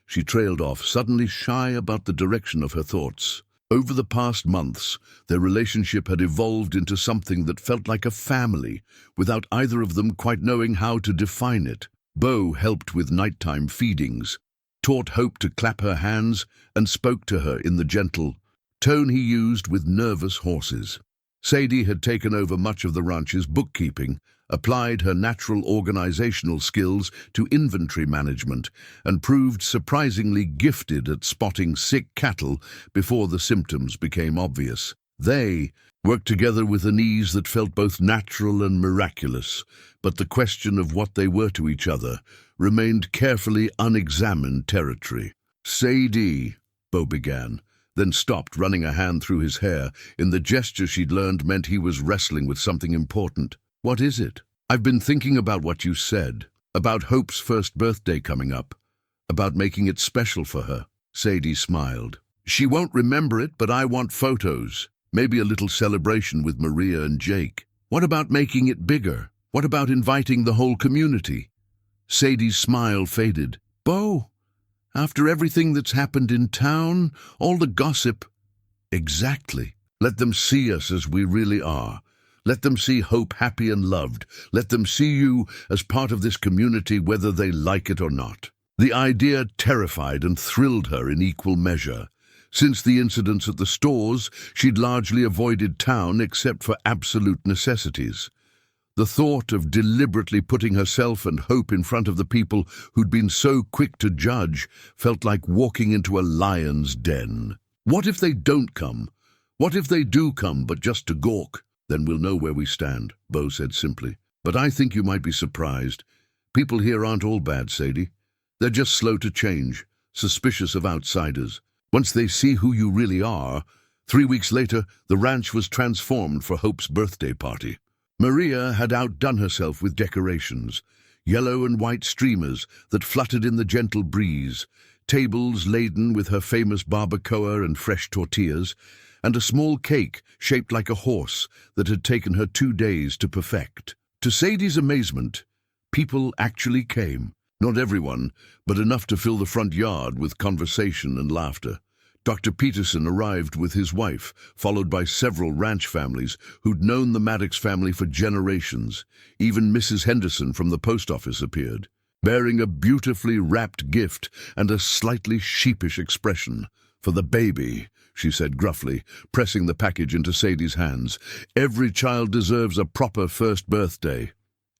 Speaker 1: She trailed off, suddenly shy about the direction of her thoughts. Over the past months, their relationship had evolved into something that felt like a family, without either of them quite knowing how to define it. Beau helped with nighttime feedings, taught Hope to clap her hands, and spoke to her in the gentle tone he used with nervous horses. Sadie had taken over much of the ranch's bookkeeping, applied her natural organizational skills to inventory management, and proved surprisingly gifted at spotting sick cattle before the symptoms became obvious. They worked together with an ease that felt both natural and miraculous, but the question of what they were to each other remained carefully unexamined territory. "Sadie," Beau began, then stopped, running a hand through his hair in the gesture she'd learned meant he was wrestling with something important. "What is it?" "I've been thinking about what you said, about Hope's first birthday coming up, about making it special for her." Sadie smiled. "She won't remember it, but I want photos. Maybe a little celebration with Maria and Jake. What about making it bigger? What about inviting the whole community?" Sadie's smile faded. "Beau, after everything that's happened in town, all the gossip—" "Exactly. Let them see us as we really are. Let them see Hope happy and loved. Let them see you as part of this community whether they like it or not." The idea terrified and thrilled her in equal measure. Since the incidents at the stores, she'd largely avoided town except for absolute necessities. The thought of deliberately putting herself and Hope in front of the people who'd been so quick to judge felt like walking into a lion's den. "What if they don't come? What if they do come, but just to gawk?" "Then we'll know where we stand," Beau said simply. "But I think you might be surprised. People here aren't all bad, Sadie. They're just slow to change, suspicious of outsiders. Once they see who you really are..." 3 weeks later, the ranch was transformed for Hope's birthday party. Maria had outdone herself with decorations, yellow and white streamers that fluttered in the gentle breeze, tables laden with her famous barbacoa and fresh tortillas, and a small cake shaped like a horse that had taken her 2 days to perfect. To Sadie's amazement, people actually came. Not everyone, but enough to fill the front yard with conversation and laughter. Dr. Peterson arrived with his wife, followed by several ranch families who'd known the Maddox family for generations. Even Mrs. Henderson from the post office appeared, bearing a beautifully wrapped gift and a slightly sheepish expression. "For the baby," she said gruffly, pressing the package into Sadie's hands. "Every child deserves a proper first birthday."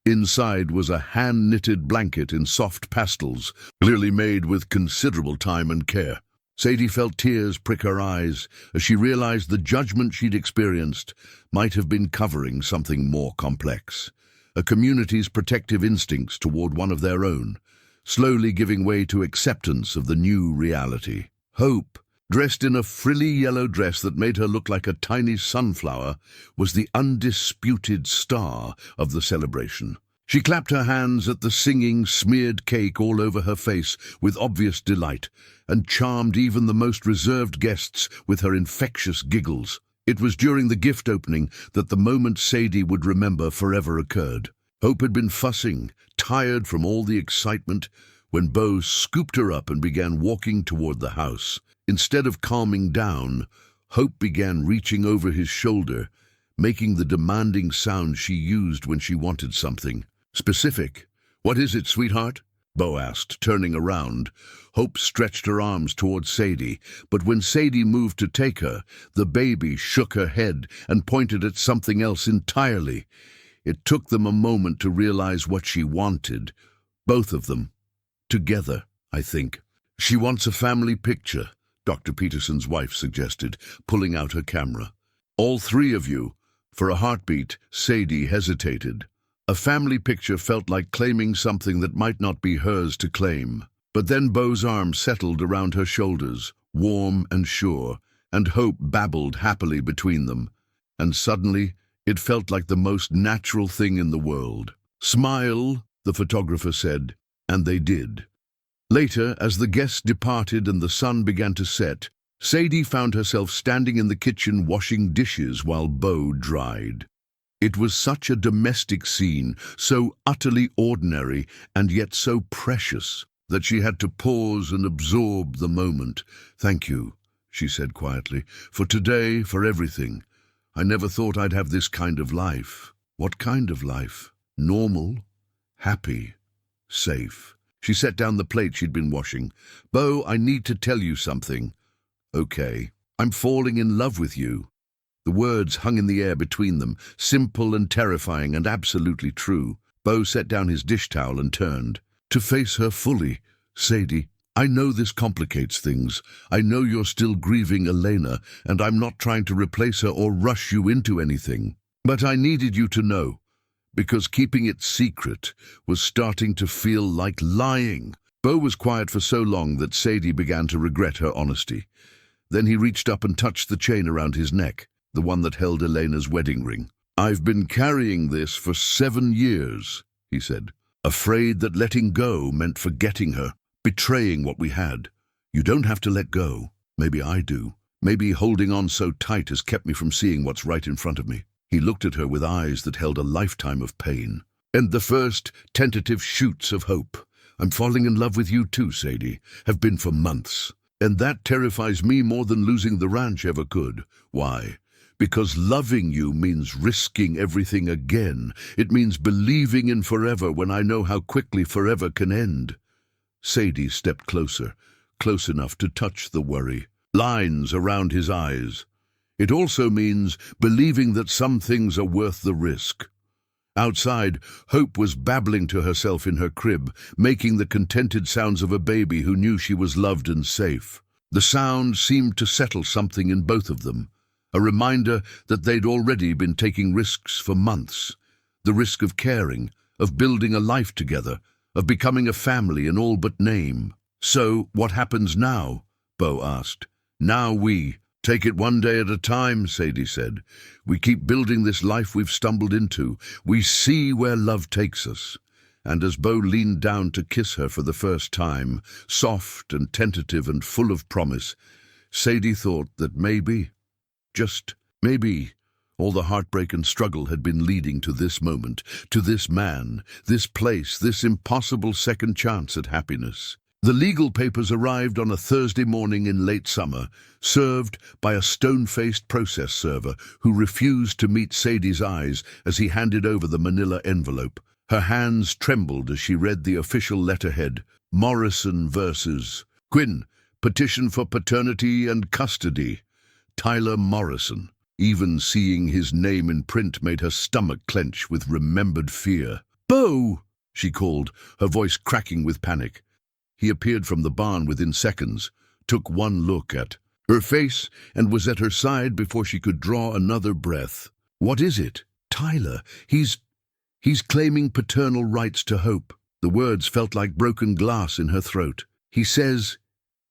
Speaker 1: Inside was a hand-knitted blanket in soft pastels, clearly made with considerable time and care. Sadie felt tears prick her eyes as she realized the judgment she'd experienced might have been covering something more complex. A community's protective instincts toward one of their own, slowly giving way to acceptance of the new reality. Hope, dressed in a frilly yellow dress that made her look like a tiny sunflower, was the undisputed star of the celebration. She clapped her hands at the singing, smeared cake all over her face with obvious delight, and charmed even the most reserved guests with her infectious giggles. It was during the gift opening that the moment Sadie would remember forever occurred. Hope had been fussing, tired from all the excitement, when Beau scooped her up and began walking toward the house. Instead of calming down, Hope began reaching over his shoulder, making the demanding sound she used when she wanted something. "Specific. What is it, sweetheart?" Beau asked, turning around. Hope stretched her arms toward Sadie, but when Sadie moved to take her, the baby shook her head and pointed at something else entirely. It took them a moment to realize what she wanted. Both of them. Together, I think. "She wants a family picture," Dr. Peterson's wife suggested, pulling out her camera. "All 3 of you." For a heartbeat, Sadie hesitated. A family picture felt like claiming something that might not be hers to claim. But then Beau's arm settled around her shoulders, warm and sure, and Hope babbled happily between them. And suddenly, it felt like the most natural thing in the world. "Smile," the photographer said, and they did. Later, as the guests departed and the sun began to set, Sadie found herself standing in the kitchen washing dishes while Beau dried. It was such a domestic scene, so utterly ordinary and yet so precious, that she had to pause and absorb the moment. "Thank you," she said quietly, "for today, for everything. I never thought I'd have this kind of life." "What kind of life?" "Normal. Happy. safe. She set down the plate she'd been washing. "Beau, I need to tell you something." "Okay. I'm falling in love with you." The words hung in the air between them, simple and terrifying and absolutely true. Beau set down his dish towel and turned to face her fully. "Sadie, I know this complicates things. I know you're still grieving Elena, and I'm not trying to replace her or rush you into anything. But I needed you to know, because keeping it secret was starting to feel like lying." Beau was quiet for so long that Sadie began to regret her honesty. Then he reached up and touched the chain around his neck, the one that held Elena's wedding ring. "I've been carrying this for 7 years, he said, "afraid that letting go meant forgetting her, betraying what we had. You don't have to let go. Maybe I do. Maybe holding on so tight has kept me from seeing what's right in front of me." He looked at her with eyes that held a lifetime of pain. "And the first tentative shoots of hope. I'm falling in love with you too, Sadie. Have been for months. And that terrifies me more than losing the ranch ever could. Why? Because loving you means risking everything again. It means believing in forever when I know how quickly forever can end." Sadie stepped closer, close enough to touch the worry, lines around his eyes. "It also means believing that some things are worth the risk." Outside, Hope was babbling to herself in her crib, making the contented sounds of a baby who knew she was loved and safe. The sound seemed to settle something in both of them, a reminder that they'd already been taking risks for months. The risk of caring, of building a life together, of becoming a family in all but name. "So, what happens now?" Beau asked. "Now we take it one day at a time," Sadie said. "We keep building this life we've stumbled into. We see where love takes us." And as Beau leaned down to kiss her for the first time, soft and tentative and full of promise, Sadie thought that maybe, just maybe, all the heartbreak and struggle had been leading to this moment, to this man, this place, this impossible second chance at happiness. The legal papers arrived on a Thursday morning in late summer, served by a stone-faced process server who refused to meet Sadie's eyes as he handed over the manila envelope. Her hands trembled as she read the official letterhead, "Morrison versus Quinn, petition for paternity and custody. Tyler Morrison." Even seeing his name in print made her stomach clench with remembered fear. "Beau!" she called, her voice cracking with panic. He appeared from the barn within seconds, took one look at her face, and was at her side before she could draw another breath. "What is it?" "Tyler, he's claiming paternal rights to Hope." The words felt like broken glass in her throat. "He says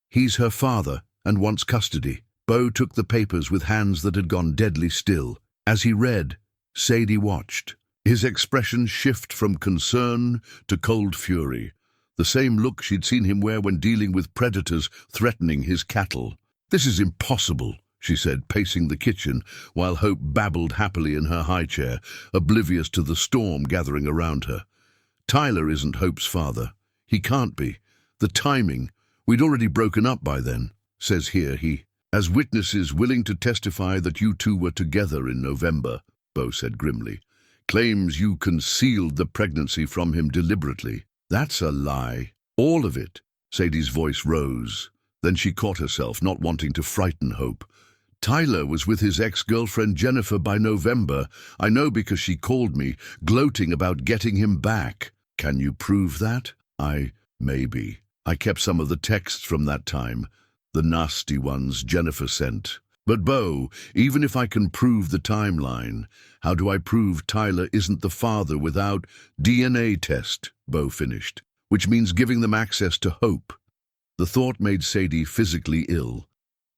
Speaker 1: he's her father and wants custody." Beau took the papers with hands that had gone deadly still. As he read, Sadie watched, his expression shift from concern to cold fury, the same look she'd seen him wear when dealing with predators threatening his cattle. "This is impossible," she said, pacing the kitchen, while Hope babbled happily in her high chair, oblivious to the storm gathering around her. "Tyler isn't Hope's father. He can't be. The timing, we'd already broken up by then. Says here he, as witnesses willing to testify that you two were together in November," Beau said grimly. "Claims you concealed the pregnancy from him deliberately." "That's a lie. All of it." Sadie's voice rose. Then she caught herself, not wanting to frighten Hope. "Tyler was with his ex-girlfriend Jennifer by November. I know because she called me, gloating about getting him back." "Can you prove that?" Maybe. I kept some of the texts from that time, the nasty ones Jennifer sent. But Beau, even if I can prove the timeline, how do I prove Tyler isn't the father without DNA test?" Beau finished. "Which means giving them access to Hope." The thought made Sadie physically ill.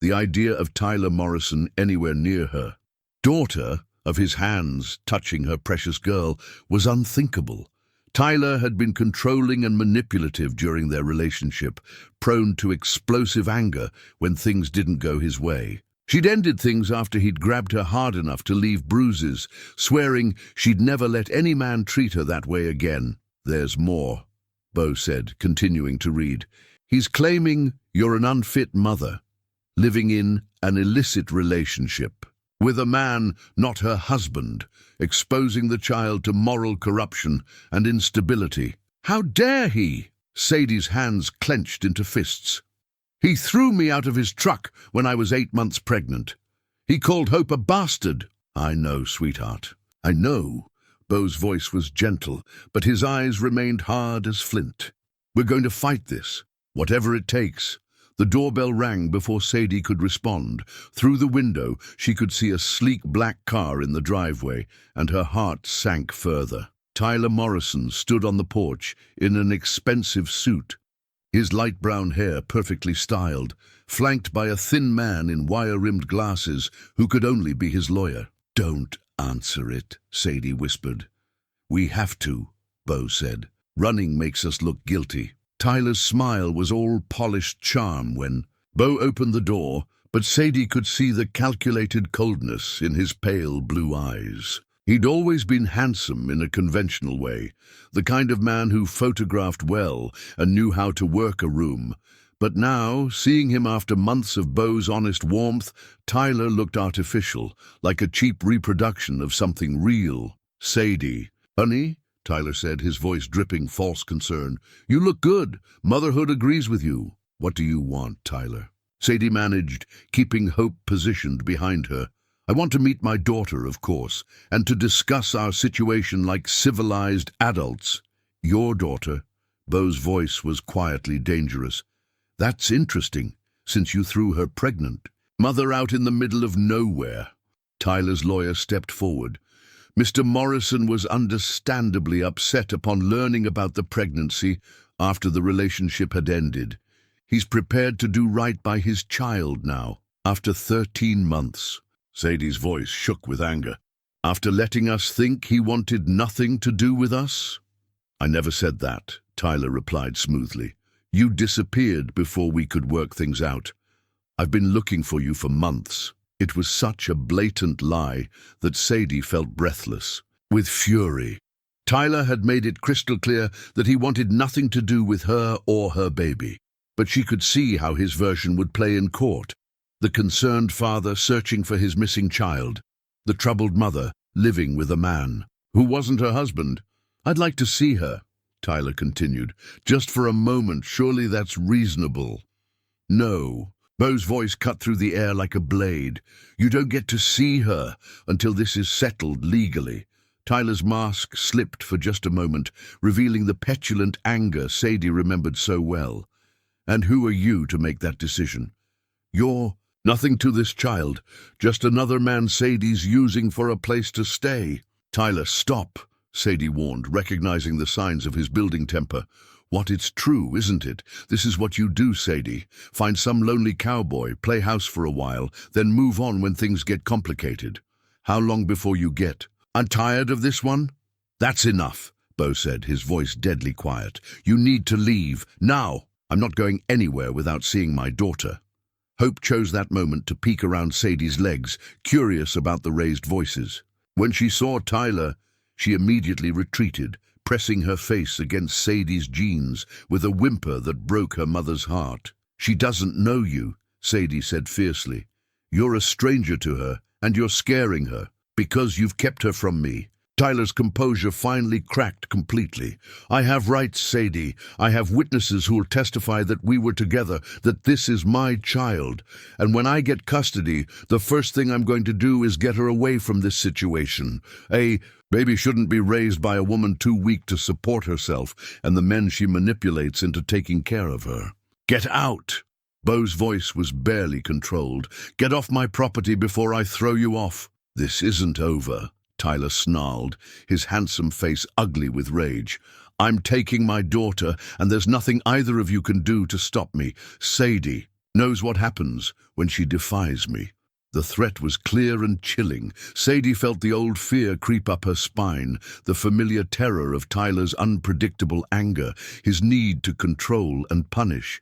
Speaker 1: The idea of Tyler Morrison anywhere near her, daughter of his hands touching her precious girl, was unthinkable. Tyler had been controlling and manipulative during their relationship, prone to explosive anger when things didn't go his way. She'd ended things after he'd grabbed her hard enough to leave bruises, swearing she'd never let any man treat her that way again. "There's more," Beau said, continuing to read. "He's claiming you're an unfit mother, living in an illicit relationship with a man not her husband, exposing the child to moral corruption and instability." How dare he? Sadie's hands clenched into fists. He threw me out of his truck when I was 8 months pregnant. He called Hope a bastard. I know, sweetheart. I know. Beau's voice was gentle, but his eyes remained hard as flint. We're going to fight this, whatever it takes. The doorbell rang before Sadie could respond. Through the window, she could see a sleek black car in the driveway, and her heart sank further. Tyler Morrison stood on the porch in an expensive suit, his light brown hair perfectly styled, flanked by a thin man in wire-rimmed glasses who could only be his lawyer. "Don't answer it," Sadie whispered. "We have to," Beau said. "Running makes us look guilty." Tyler's smile was all polished charm when Beau opened the door, but Sadie could see the calculated coldness in his pale blue eyes. He'd always been handsome in a conventional way, the kind of man who photographed well and knew how to work a room. But now, seeing him after months of Beau's honest warmth, Tyler looked artificial, like a cheap reproduction of something real. "Sadie." "Honey," Tyler said, his voice dripping false concern. "You look good. Motherhood agrees with you." "What do you want, Tyler?" Sadie managed, keeping Hope positioned behind her. "I want to meet my daughter, of course, and to discuss our situation like civilized adults." "Your daughter?" Beau's voice was quietly dangerous. "That's interesting, since you threw her pregnant. Mother out in the middle of nowhere." Tyler's lawyer stepped forward. Mr. Morrison was understandably upset upon learning about the pregnancy after the relationship had ended. He's prepared to do right by his child now, after 13 months. Sadie's voice shook with anger. "After letting us think he wanted nothing to do with us?" "I never said that," Tyler replied smoothly. "You disappeared before we could work things out. I've been looking for you for months." It was such a blatant lie that Sadie felt breathless with fury. Tyler had made it crystal clear that he wanted nothing to do with her or her baby. But she could see how his version would play in court. The concerned father searching for his missing child. The troubled mother living with a man who wasn't her husband. "I'd like to see her," Tyler continued. "Just for a moment, surely that's reasonable." "No." Beau's voice cut through the air like a blade. "You don't get to see her until this is settled legally." Tyler's mask slipped for just a moment, revealing the petulant anger Sadie remembered so well. "And who are you to make that decision? You're nothing to this child, just another man Sadie's using for a place to stay." "Tyler, stop," Sadie warned, recognizing the signs of his building temper. "What, it's true, isn't it? This is what you do, Sadie. Find some lonely cowboy, play house for a while, then move on when things get complicated. How long before you get? I'm tired of this one." "That's enough," Beau said, his voice deadly quiet. "You need to leave, now. I'm not going anywhere without seeing my daughter." Hope chose that moment to peek around Sadie's legs, curious about the raised voices. When she saw Tyler, she immediately retreated, pressing her face against Sadie's jeans with a whimper that broke her mother's heart. "She doesn't know you," Sadie said fiercely. "You're a stranger to her, and you're scaring her, because you've kept her from me." Tyler's composure finally cracked completely. "I have rights, Sadie. I have witnesses who'll testify that we were together, that this is my child. And when I get custody, the first thing I'm going to do is get her away from this situation. A baby shouldn't be raised by a woman too weak to support herself and the men she manipulates into taking care of her." "Get out!" Beau's voice was barely controlled. "Get off my property before I throw you off." "This isn't over," Tyler snarled, his handsome face ugly with rage. "I'm taking my daughter, and there's nothing either of you can do to stop me. Sadie knows what happens when she defies me." The threat was clear and chilling. Sadie felt the old fear creep up her spine, the familiar terror of Tyler's unpredictable anger, his need to control and punish.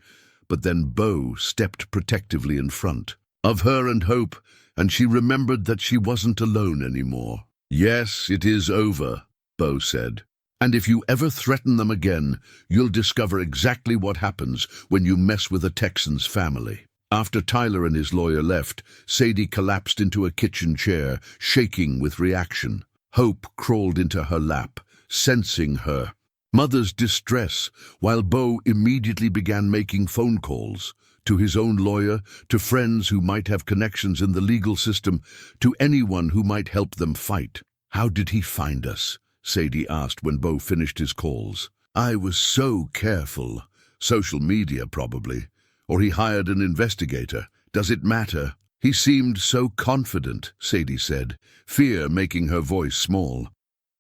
Speaker 1: But then Beau stepped protectively in front of her and Hope, and she remembered that she wasn't alone anymore. "Yes, it is over," Beau said. "And if you ever threaten them again, you'll discover exactly what happens when you mess with a Texan's family." After Tyler and his lawyer left, Sadie collapsed into a kitchen chair, shaking with reaction. Hope crawled into her lap, sensing her Mother's distress, while Beau immediately began making phone calls to his own lawyer, to friends who might have connections in the legal system, to anyone who might help them fight. "How did he find us?" Sadie asked when Beau finished his calls. "I was so careful. Social media, probably. Or he hired an investigator. Does it matter?" "He seemed so confident," Sadie said, fear making her voice small.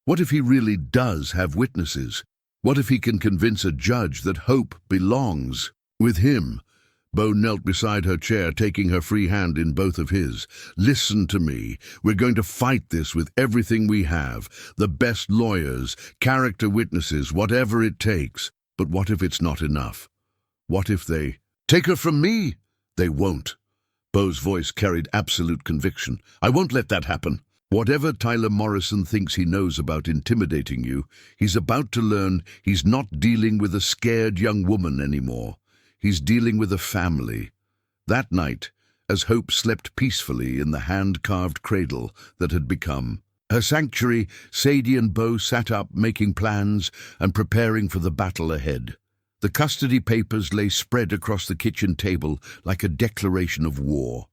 Speaker 1: "What if he really does have witnesses? What if he can convince a judge that hope belongs with him?" Beau knelt beside her chair, taking her free hand in both of his. "Listen to me. We're going to fight this with everything we have. The best lawyers, character witnesses, whatever it takes. But what if it's not enough? What if they take her from me?" "They won't." Beau's voice carried absolute conviction. "I won't let that happen. Whatever Tyler Morrison thinks he knows about intimidating you, he's about to learn he's not dealing with a scared young woman anymore. He's dealing with a family." That night, as Hope slept peacefully in the hand-carved cradle that had become her sanctuary, Sadie and Beau sat up making plans and preparing for the battle ahead. The custody papers lay spread across the kitchen table like a declaration of war.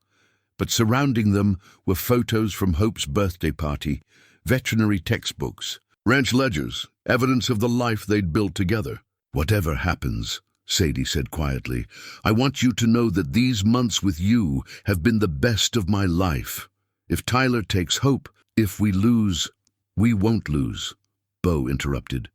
Speaker 1: But surrounding them were photos from Hope's birthday party, veterinary textbooks, ranch ledgers, evidence of the life they'd built together. "Whatever happens," Sadie said quietly, "I want you to know that these months with you have been the best of my life. If Tyler takes Hope, if we lose, we won't lose," Beau interrupted.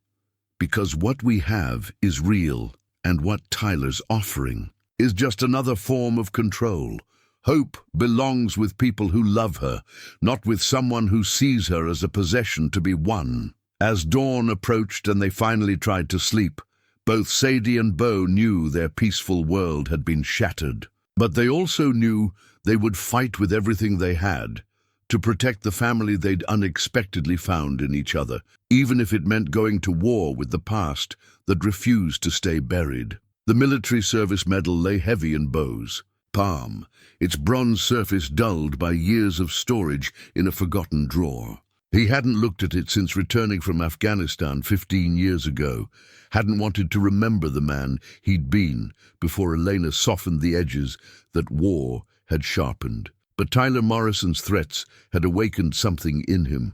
Speaker 1: "Because what we have is real, and what Tyler's offering is just another form of control. Hope belongs with people who love her, not with someone who sees her as a possession to be won." As dawn approached and they finally tried to sleep, both Sadie and Beau knew their peaceful world had been shattered. But they also knew they would fight with everything they had to protect the family they'd unexpectedly found in each other, even if it meant going to war with the past that refused to stay buried. The military service medal lay heavy in Beau's palm, its bronze surface dulled by years of storage in a forgotten drawer. He hadn't looked at it since returning from Afghanistan 15 years ago, hadn't wanted to remember the man he'd been before Elena softened the edges that war had sharpened. But Tyler Morrison's threats had awakened something in him,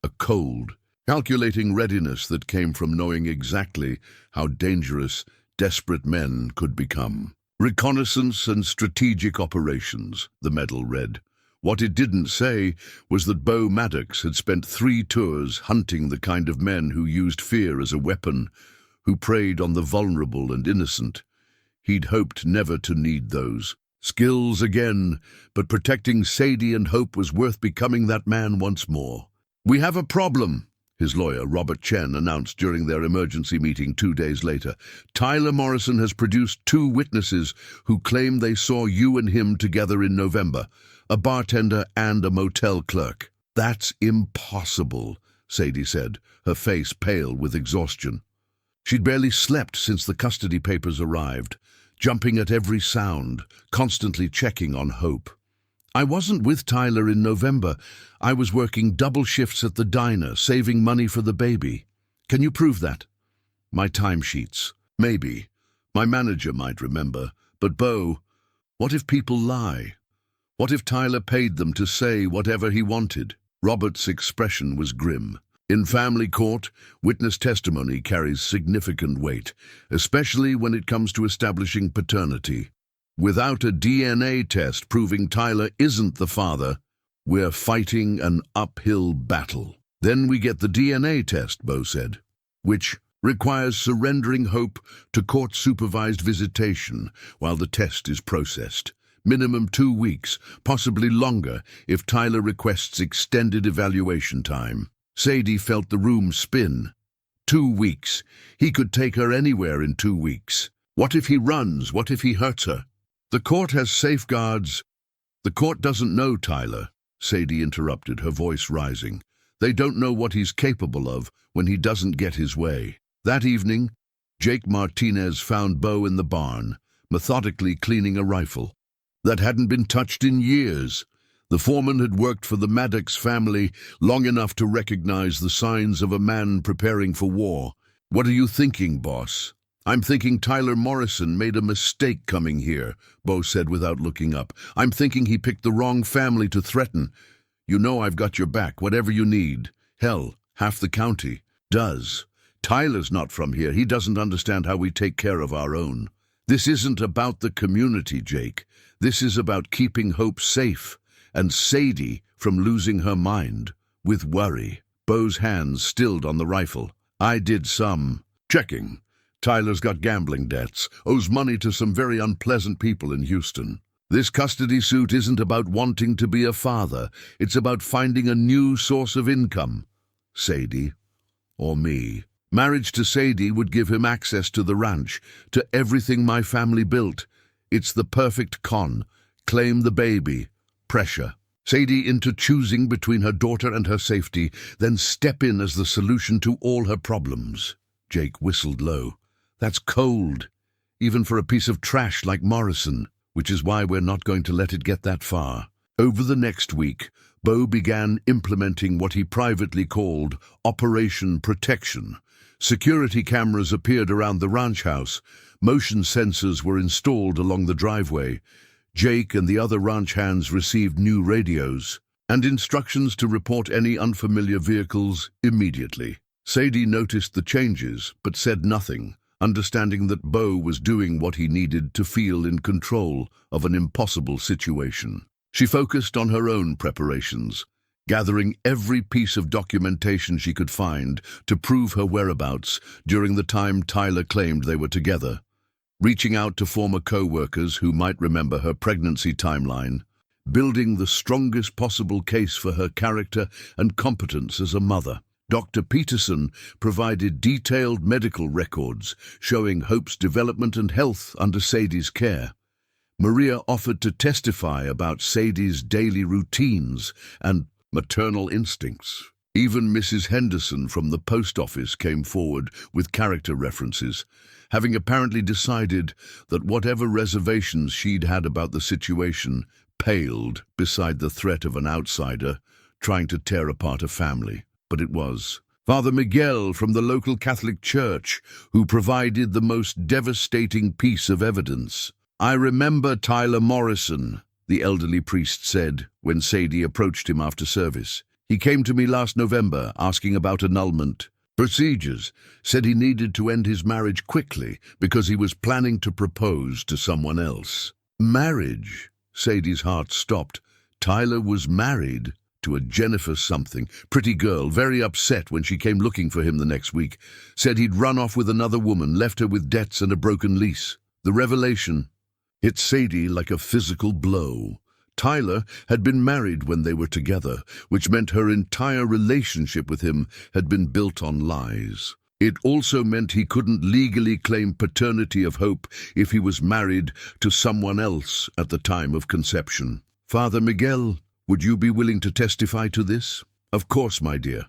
Speaker 1: a cold, calculating readiness that came from knowing exactly how dangerous desperate men could become. "Reconnaissance and strategic operations," the medal read. What it didn't say was that Beau Maddox had spent 3 tours hunting the kind of men who used fear as a weapon, who preyed on the vulnerable and innocent. He'd hoped never to need those skills again, but protecting Sadie and Hope was worth becoming that man once more. "We have a problem," his lawyer, Robert Chen, announced during their emergency meeting 2 days later. "Tyler Morrison has produced 2 witnesses who claim they saw you and him together in November, a bartender and a motel clerk." "That's impossible," Sadie said, her face pale with exhaustion. She'd barely slept since the custody papers arrived, jumping at every sound, constantly checking on Hope. "I wasn't with Tyler in November. I was working double shifts at the diner, saving money for the baby. Can you prove that?" "My timesheets. Maybe. My manager might remember. But Beau, what if people lie? What if Tyler paid them to say whatever he wanted?" Robert's expression was grim. In family court, witness testimony carries significant weight, especially when it comes to establishing paternity. Without a DNA test proving Tyler isn't the father, we're fighting an uphill battle. "Then we get the DNA test," Beau said, "which requires surrendering Hope to court-supervised visitation while the test is processed. Minimum 2 weeks, possibly longer if Tyler requests extended evaluation time." Sadie felt the room spin. 2 weeks. He could take her anywhere in 2 weeks. What if he runs? What if he hurts her? "The court has safeguards." "The court doesn't know Tyler," Sadie interrupted, her voice rising. "They don't know what he's capable of when he doesn't get his way." That evening, Jake Martinez found Beau in the barn, methodically cleaning a rifle that hadn't been touched in years. The foreman had worked for the Maddox family long enough to recognize the signs of a man preparing for war. "What are you thinking, boss?" "I'm thinking Tyler Morrison made a mistake coming here," Beau said without looking up. "I'm thinking he picked the wrong family to threaten. You know I've got your back, whatever you need. Hell, half the county does. Tyler's not from here. He doesn't understand how we take care of our own. This isn't about the community, Jake. This is about keeping Hope safe and Sadie from losing her mind with worry." Beau's hands stilled on the rifle. "I did some checking. Tyler's got gambling debts, owes money to some very unpleasant people in Houston. This custody suit isn't about wanting to be a father. It's about finding a new source of income. Sadie, or me. Marriage to Sadie would give him access to the ranch, to everything my family built. It's the perfect con. Claim the baby. Pressure. Sadie into choosing between her daughter and her safety, then step in as the solution to all her problems." Jake whistled low. "That's cold, even for a piece of trash like Morrison, which is why we're not going to let it get that far." Over the next week, Beau began implementing what he privately called Operation Protection. Security cameras appeared around the ranch house. Motion sensors were installed along the driveway. Jake and the other ranch hands received new radios and instructions to report any unfamiliar vehicles immediately. Sadie noticed the changes, but said nothing, understanding that Beau was doing what he needed to feel in control of an impossible situation. She focused on her own preparations, gathering every piece of documentation she could find to prove her whereabouts during the time Tyler claimed they were together, reaching out to former co-workers who might remember her pregnancy timeline, building the strongest possible case for her character and competence as a mother. Dr. Peterson provided detailed medical records showing Hope's development and health under Sadie's care. Maria offered to testify about Sadie's daily routines and maternal instincts. Even Mrs. Henderson from the post office came forward with character references, having apparently decided that whatever reservations she'd had about the situation paled beside the threat of an outsider trying to tear apart a family. But it was Father Miguel from the local Catholic Church who provided the most devastating piece of evidence. "I remember Tyler Morrison," the elderly priest said when Sadie approached him after service. "He came to me last November asking about annulment procedures, said he needed to end his marriage quickly because he was planning to propose to someone else." Marriage? Sadie's heart stopped. Tyler was married to a Jennifer something, pretty girl, very upset when she came looking for him the next week, said he'd run off with another woman, left her with debts and a broken lease. The revelation hit Sadie like a physical blow. Tyler had been married when they were together, which meant her entire relationship with him had been built on lies. It also meant he couldn't legally claim paternity of Hope if he was married to someone else at the time of conception. "Father Miguel, would you be willing to testify to this?" "Of course, my dear.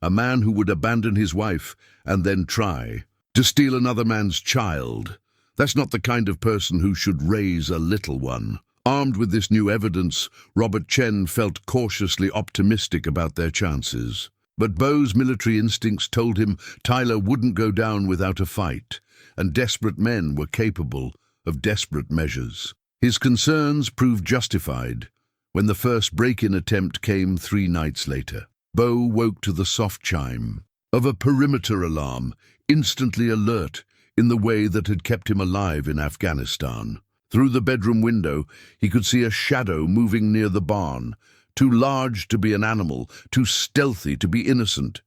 Speaker 1: A man who would abandon his wife and then try to steal another man's child. That's not the kind of person who should raise a little one." Armed with this new evidence, Robert Chen felt cautiously optimistic about their chances. But Beau's military instincts told him Tyler wouldn't go down without a fight, and desperate men were capable of desperate measures. His concerns proved justified when the first break-in attempt came 3 nights later. Beau woke to the soft chime of a perimeter alarm, instantly alert in the way that had kept him alive in Afghanistan. Through the bedroom window, he could see a shadow moving near the barn, too large to be an animal, too stealthy to be innocent.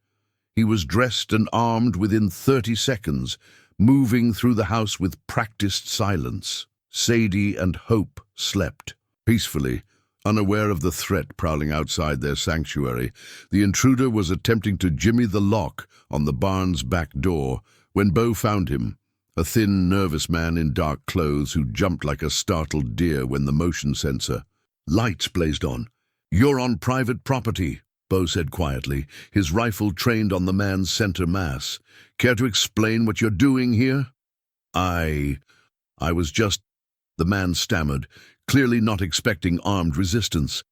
Speaker 1: He was dressed and armed within 30 seconds, moving through the house with practiced silence. Sadie and Hope slept peacefully, unaware of the threat prowling outside their sanctuary. The intruder was attempting to jimmy the lock on the barn's back door when Beau found him. A thin, nervous man in dark clothes who jumped like a startled deer when the motion sensor lights blazed on. "You're on private property," Beau said quietly, his rifle trained on the man's center mass. "Care to explain what you're doing here?" I was just," the man stammered, clearly not expecting armed resistance.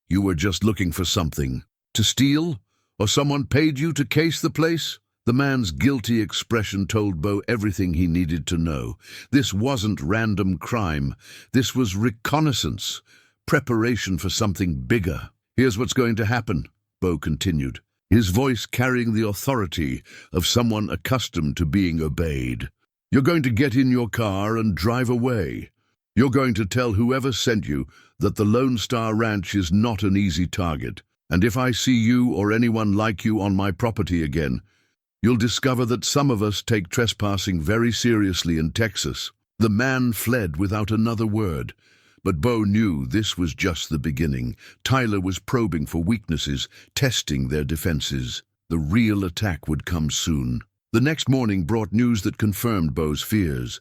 Speaker 1: "You were just looking for something to steal? Or someone paid you to case the place?" The man's guilty expression told Beau everything he needed to know. This wasn't random crime. This was reconnaissance, preparation for something bigger. "Here's what's going to happen," Beau continued, his voice carrying the authority of someone accustomed to being obeyed. "You're going to get in your car and drive away. You're going to tell whoever sent you that the Lone Star Ranch is not an easy target. And if I see you or anyone like you on my property again, you'll discover that some of us take trespassing very seriously in Texas." The man fled without another word. But Beau knew this was just the beginning. Tyler was probing for weaknesses, testing their defenses. The real attack would come soon. The next morning brought news that confirmed Beau's fears.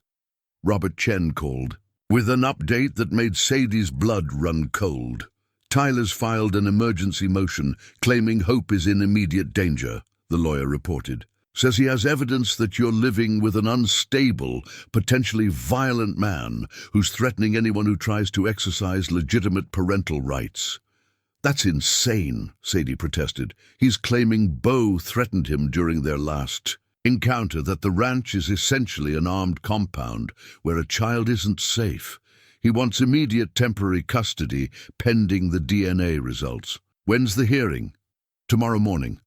Speaker 1: Robert Chen called, with an update that made Sadie's blood run cold. "Tyler's filed an emergency motion, claiming Hope is in immediate danger," the lawyer reported. "Says he has evidence that you're living with an unstable, potentially violent man who's threatening anyone who tries to exercise legitimate parental rights." "That's insane," Sadie protested. "He's claiming Beau threatened him during their last encounter, that the ranch is essentially an armed compound where a child isn't safe. He wants immediate temporary custody pending the DNA results." "When's the hearing?" "Tomorrow morning,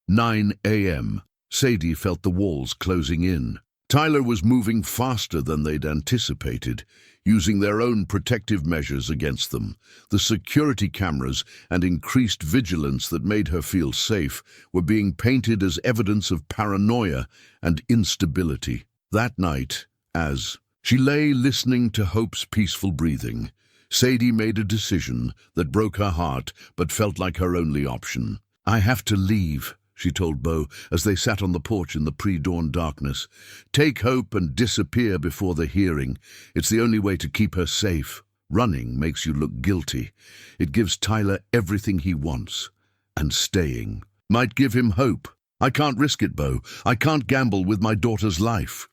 Speaker 1: 9 a.m. Sadie felt the walls closing in. Tyler was moving faster than they'd anticipated, using their own protective measures against them. The security cameras and increased vigilance that made her feel safe were being painted as evidence of paranoia and instability. That night, as she lay listening to Hope's peaceful breathing, Sadie made a decision that broke her heart but felt like her only option. "I have to leave," she told Beau as they sat on the porch in the pre-dawn darkness. "Take Hope and disappear before the hearing. It's the only way to keep her safe. Running makes you look guilty. It gives Tyler everything he wants. And staying might give him hope. I can't risk it, Beau. I can't gamble with my daughter's life."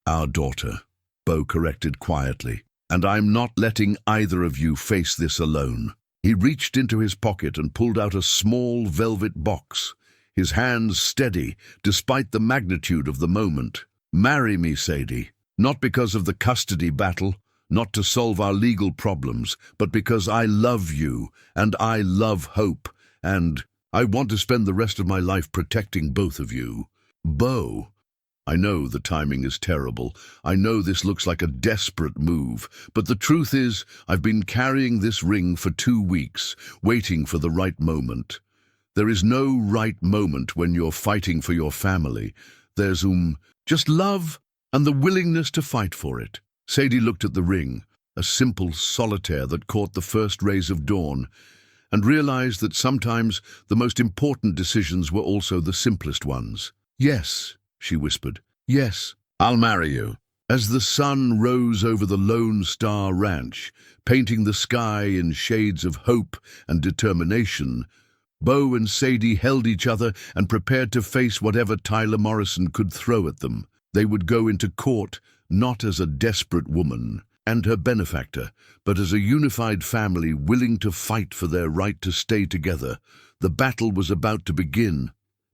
Speaker 1: "Our daughter," Beau corrected quietly. "And I'm not letting either of you face this alone." He reached into his pocket and pulled out a small velvet box, his hands steady despite the magnitude of the moment. "Marry me, Sadie. Not because of the custody battle, not to solve our legal problems, but because I love you, and I love Hope, and I want to spend the rest of my life protecting both of you." "Beau, I know the timing is terrible. I know this looks like a desperate move, but the truth is, I've been carrying this ring for 2 weeks, waiting for the right moment. There is no right moment when you're fighting for your family. There's just love and the willingness to fight for it." Sadie looked at the ring, a simple solitaire that caught the first rays of dawn, and realized that sometimes the most important decisions were also the simplest ones. "Yes," she whispered. "Yes, I'll marry you." As the sun rose over the Lone Star Ranch, painting the sky in shades of hope and determination, Beau and Sadie held each other and prepared to face whatever Tyler Morrison could throw at them. They would go into court not as a desperate woman and her benefactor, but as a unified family willing to fight for their right to stay together. The battle was about to begin,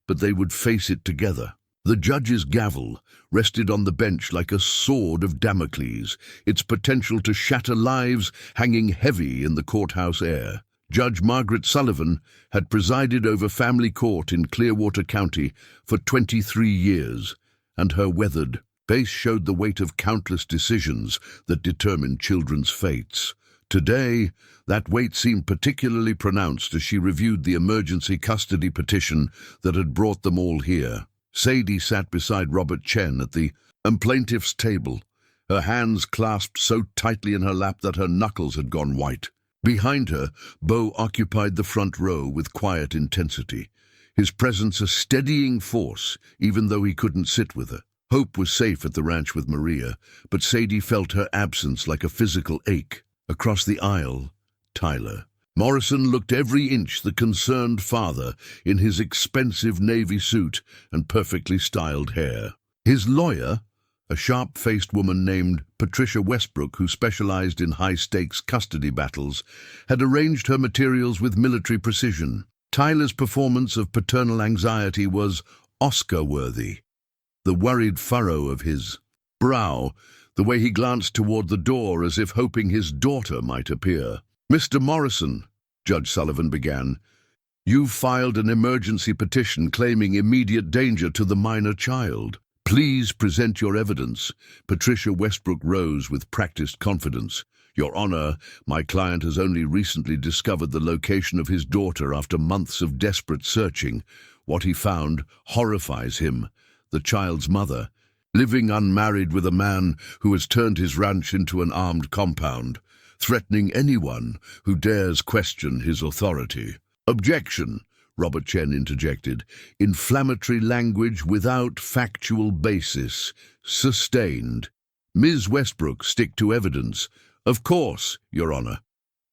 Speaker 1: but they would face it together. The judge's gavel rested on the bench like a sword of Damocles, its potential to shatter lives hanging heavy in the courthouse air. Judge Margaret Sullivan had presided over family court in Clearwater County for 23 years, and her weathered face showed the weight of countless decisions that determined children's fates. Today, that weight seemed particularly pronounced as she reviewed the emergency custody petition that had brought them all here. Sadie sat beside Robert Chen at the plaintiff's table, her hands clasped so tightly in her lap that her knuckles had gone white. Behind her, Beau occupied the front row with quiet intensity, his presence a steadying force, even though he couldn't sit with her. Hope was safe at the ranch with Maria, but Sadie felt her absence like a physical ache. Across the aisle, Tyler. Morrison looked every inch the concerned father in his expensive navy suit and perfectly styled hair. His lawyer, a sharp-faced woman named Patricia Westbrook, who specialized in high-stakes custody battles, had arranged her materials with military precision. Tyler's performance of paternal anxiety was Oscar-worthy. The worried furrow of his brow, the way he glanced toward the door as if hoping his daughter might appear. "Mr. Morrison," Judge Sullivan began, "you've filed an emergency petition claiming immediate danger to the minor child. Please present your evidence." Patricia Westbrook rose with practiced confidence. "Your Honor, my client has only recently discovered the location of his daughter after months of desperate searching. What he found horrifies him. The child's mother, living unmarried with a man who has turned his ranch into an armed compound, threatening anyone who dares question his authority." "Objection," Robert Chen interjected. "Inflammatory language without factual basis. Sustained." "Ms. Westbrook, stick to evidence." "Of course, Your Honor."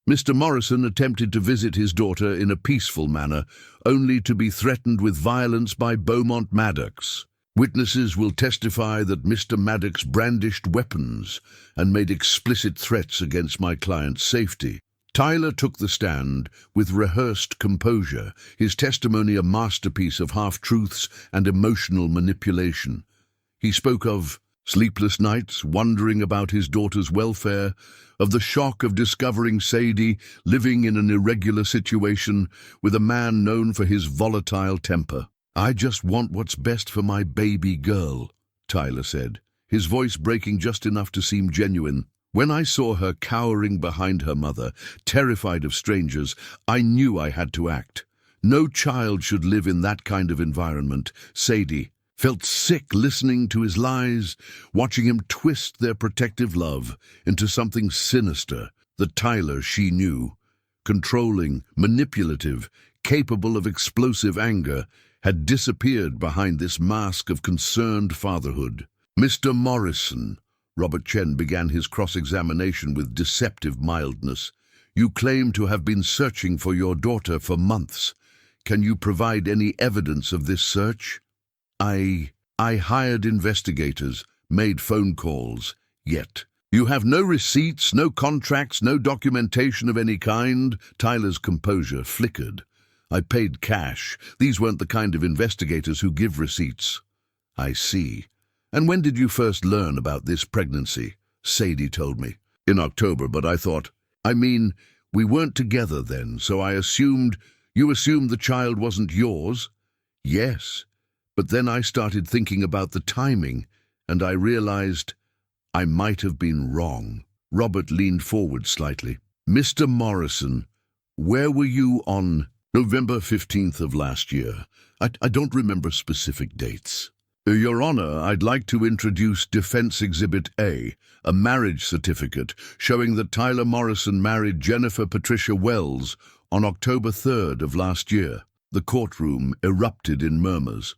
Speaker 1: Mr. Morrison attempted to visit his daughter in a peaceful manner, only to be threatened with violence by Beau Maddox. Witnesses will testify that Mr. Maddox brandished weapons and made explicit threats against my client's safety. Tyler took the stand with rehearsed composure, his testimony a masterpiece of half-truths and emotional manipulation. He spoke of sleepless nights, wondering about his daughter's welfare, of the shock of discovering Sadie living in an irregular situation with a man known for his volatile temper. "I just want what's best for my baby girl," Tyler said, his voice breaking just enough to seem genuine. "When I saw her cowering behind her mother, terrified of strangers, I knew I had to act. No child should live in that kind of environment. Sadie felt sick listening to his lies, watching him twist their protective love into something sinister. The Tyler she knew, controlling, manipulative, capable of explosive anger, had disappeared behind this mask of concerned fatherhood. "Mr. Morrison," Robert Chen began his cross-examination with deceptive mildness, "you claim to have been searching for your daughter for months. Can you provide any evidence of this search?" I hired investigators, made phone calls, yet. "You have no receipts, no contracts, no documentation of any kind?" Tyler's composure flickered. "I paid cash. These weren't the kind of investigators who give receipts." "I see. And when did you first learn about this pregnancy?" "Sadie told me." "In October, but we weren't together then, so you assumed the child wasn't yours?" "Yes, but then I started thinking about the timing, and I realized I might have been wrong." Robert leaned forward slightly. "Mr. Morrison, where were you on November 15th of last year? I don't remember specific dates." "Your Honor, I'd like to introduce Defense Exhibit A, a marriage certificate showing that Tyler Morrison married Jennifer Patricia Wells on October 3rd of last year." The courtroom erupted in murmurs.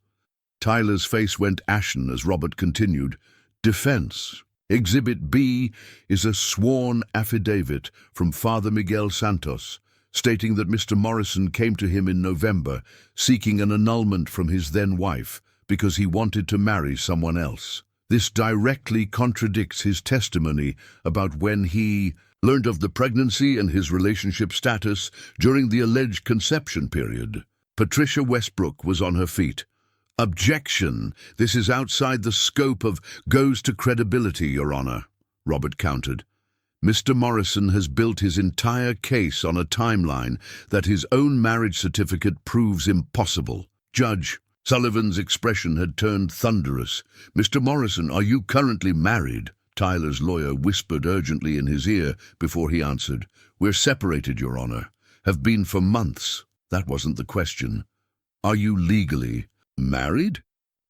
Speaker 1: Tyler's face went ashen as Robert continued. "Defense. Exhibit B is a sworn affidavit from Father Miguel Santos, stating that Mr. Morrison came to him in November seeking an annulment from his then-wife because he wanted to marry someone else. This directly contradicts his testimony about when he learned of the pregnancy and his relationship status during the alleged conception period." Patricia Westbrook was on her feet. "Objection! This is outside the scope of goes to credibility, Your Honor," Robert countered. "Mr. Morrison has built his entire case on a timeline that his own marriage certificate proves impossible." Judge Sullivan's expression had turned thunderous. "Mr. Morrison, are you currently married?" Tyler's lawyer whispered urgently in his ear before he answered. "We're separated, Your Honor. Have been for months." That wasn't the question. "Are you legally married?"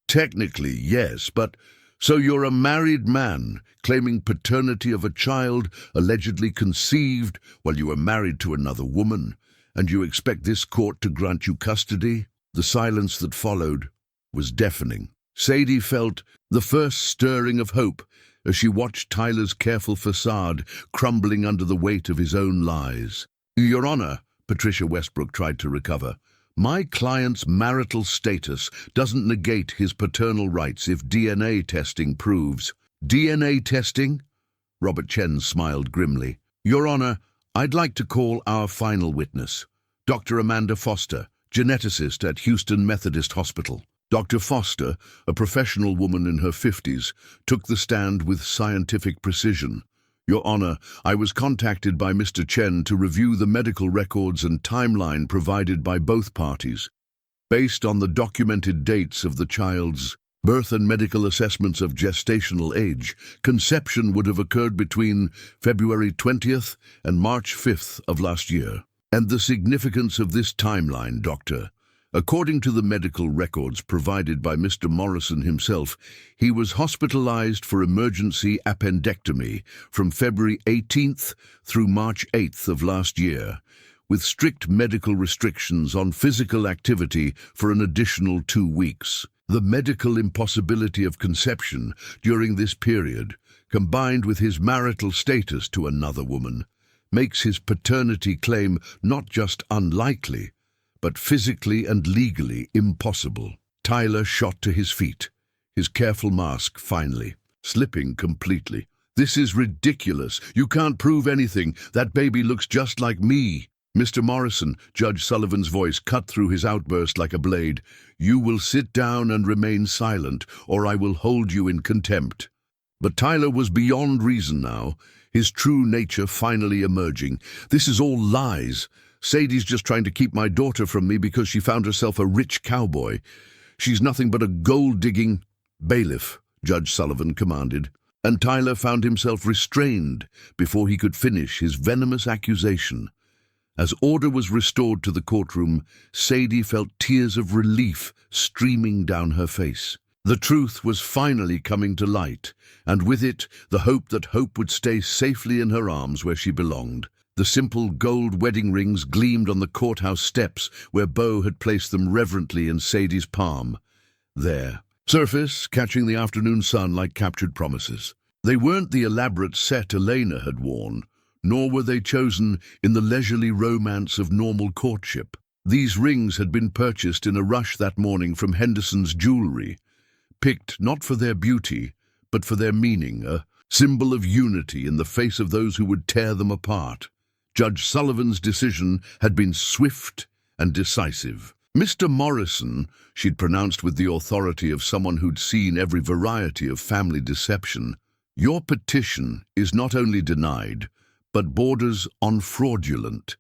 Speaker 1: "Technically, yes, but..." "So you're a married man, claiming paternity of a child allegedly conceived while you were married to another woman, and you expect this court to grant you custody?" The silence that followed was deafening. Sadie felt the first stirring of hope as she watched Tyler's careful facade crumbling under the weight of his own lies. "Your Honor," Patricia Westbrook tried to recover, "my client's marital status doesn't negate his paternal rights if DNA testing proves..." "DNA testing?" Robert Chen smiled grimly. "Your Honor, I'd like to call our final witness, Dr. Amanda Foster, geneticist at Houston Methodist Hospital." Dr. Foster, a professional woman in her 50s, took the stand with scientific precision. Your Honor, I was contacted by Mr. Chen to review the medical records and timeline provided by both parties. Based on the documented dates of the child's birth and medical assessments of gestational age, conception would have occurred between February 20th and March 5th of last year. And the significance of this timeline, Doctor. According to the medical records provided by Mr. Morrison himself, he was hospitalized for emergency appendectomy from February 18th through March 8th of last year, with strict medical restrictions on physical activity for an additional 2 weeks. The medical impossibility of conception during this period, combined with his marital status to another woman, makes his paternity claim not just unlikely, but physically and legally impossible. Tyler shot to his feet, his careful mask finally slipping completely. This is ridiculous. You can't prove anything. That baby looks just like me. Mr. Morrison, Judge Sullivan's voice cut through his outburst like a blade. You will sit down and remain silent, or I will hold you in contempt. But Tyler was beyond reason now, his true nature finally emerging. This is all lies. Sadie's just trying to keep my daughter from me because she found herself a rich cowboy. She's nothing but a gold-digging bailiff, Judge Sullivan commanded, and Tyler found himself restrained before he could finish his venomous accusation. As order was restored to the courtroom, Sadie felt tears of relief streaming down her face. The truth was finally coming to light, and with it, the hope that Hope would stay safely in her arms where she belonged. The simple gold wedding rings gleamed on the courthouse steps where Beau had placed them reverently in Sadie's palm. There, surface catching the afternoon sun like captured promises. They weren't the elaborate set Elena had worn, nor were they chosen in the leisurely romance of normal courtship. These rings had been purchased in a rush that morning from Henderson's jewelry, picked not for their beauty, but for their meaning, a symbol of unity in the face of those who would tear them apart. Judge Sullivan's decision had been swift and decisive. Mr. Morrison, she'd pronounced with the authority of someone who'd seen every variety of family deception, your petition is not only denied, but borders on fraudulent.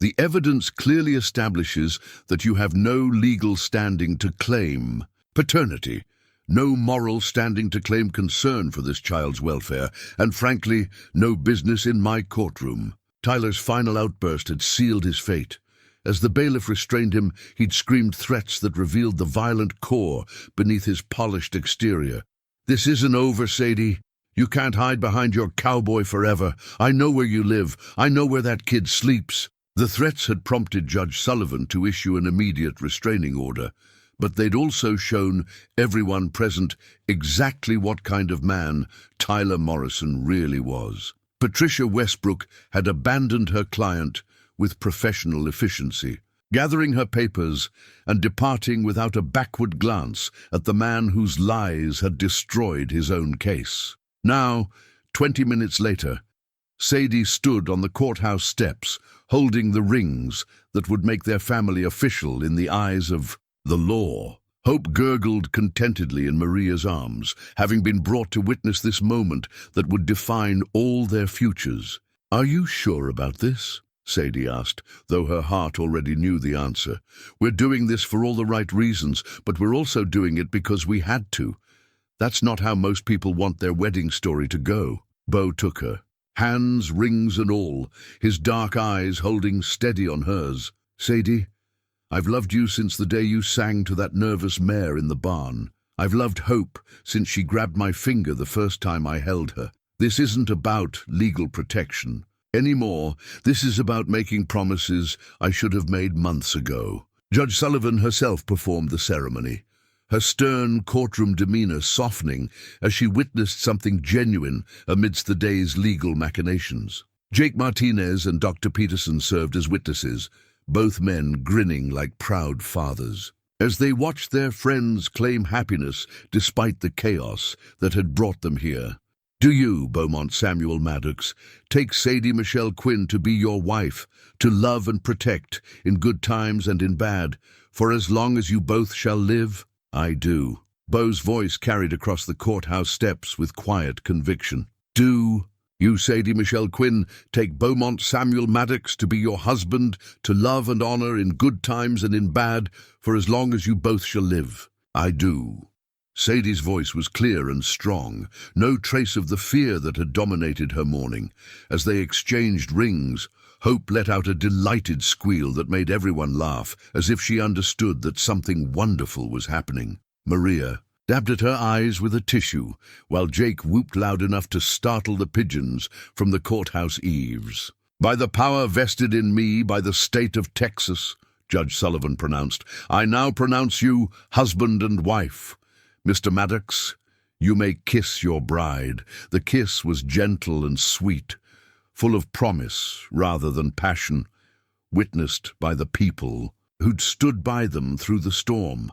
Speaker 1: The evidence clearly establishes that you have no legal standing to claim paternity, no moral standing to claim concern for this child's welfare, and frankly, no business in my courtroom. Tyler's final outburst had sealed his fate. As the bailiff restrained him, he'd screamed threats that revealed the violent core beneath his polished exterior. This isn't over, Sadie. You can't hide behind your cowboy forever. I know where you live. I know where that kid sleeps. The threats had prompted Judge Sullivan to issue an immediate restraining order, but they'd also shown everyone present exactly what kind of man Tyler Morrison really was. Patricia Westbrook had abandoned her client with professional efficiency, gathering her papers and departing without a backward glance at the man whose lies had destroyed his own case. Now, 20 minutes later, Sadie stood on the courthouse steps, holding the rings that would make their family official in the eyes of the law. Hope gurgled contentedly in Maria's arms, having been brought to witness this moment that would define all their futures. Are you sure about this? Sadie asked, though her heart already knew the answer. We're doing this for all the right reasons, but we're also doing it because we had to. That's not how most people want their wedding story to go. Beau took her, hands, rings and all, his dark eyes holding steady on hers. Sadie, I've loved you since the day you sang to that nervous mare in the barn. I've loved Hope since she grabbed my finger the first time I held her. This isn't about legal protection anymore. This is about making promises I should have made months ago. Judge Sullivan herself performed the ceremony, her stern courtroom demeanor softening as she witnessed something genuine amidst the day's legal machinations. Jake Martinez and Dr. Peterson served as witnesses, both men grinning like proud fathers, as they watched their friends claim happiness despite the chaos that had brought them here. Do you, Beaumont Samuel Maddox, take Sadie Michelle Quinn to be your wife, to love and protect, in good times and in bad, for as long as you both shall live? I do. Beau's voice carried across the courthouse steps with quiet conviction. Do you, Sadie Michelle Quinn, take Beaumont Samuel Maddox to be your husband, to love and honor in good times and in bad, for as long as you both shall live? I do. Sadie's voice was clear and strong, no trace of the fear that had dominated her morning. As they exchanged rings, Hope let out a delighted squeal that made everyone laugh, as if she understood that something wonderful was happening. Maria dabbed at her eyes with a tissue, while Jake whooped loud enough to startle the pigeons from the courthouse eaves. "By the power vested in me by the state of Texas," Judge Sullivan pronounced, "I now pronounce you husband and wife. Mr. Maddox, you may kiss your bride." The kiss was gentle and sweet, full of promise rather than passion, witnessed by the people who'd stood by them through the storm.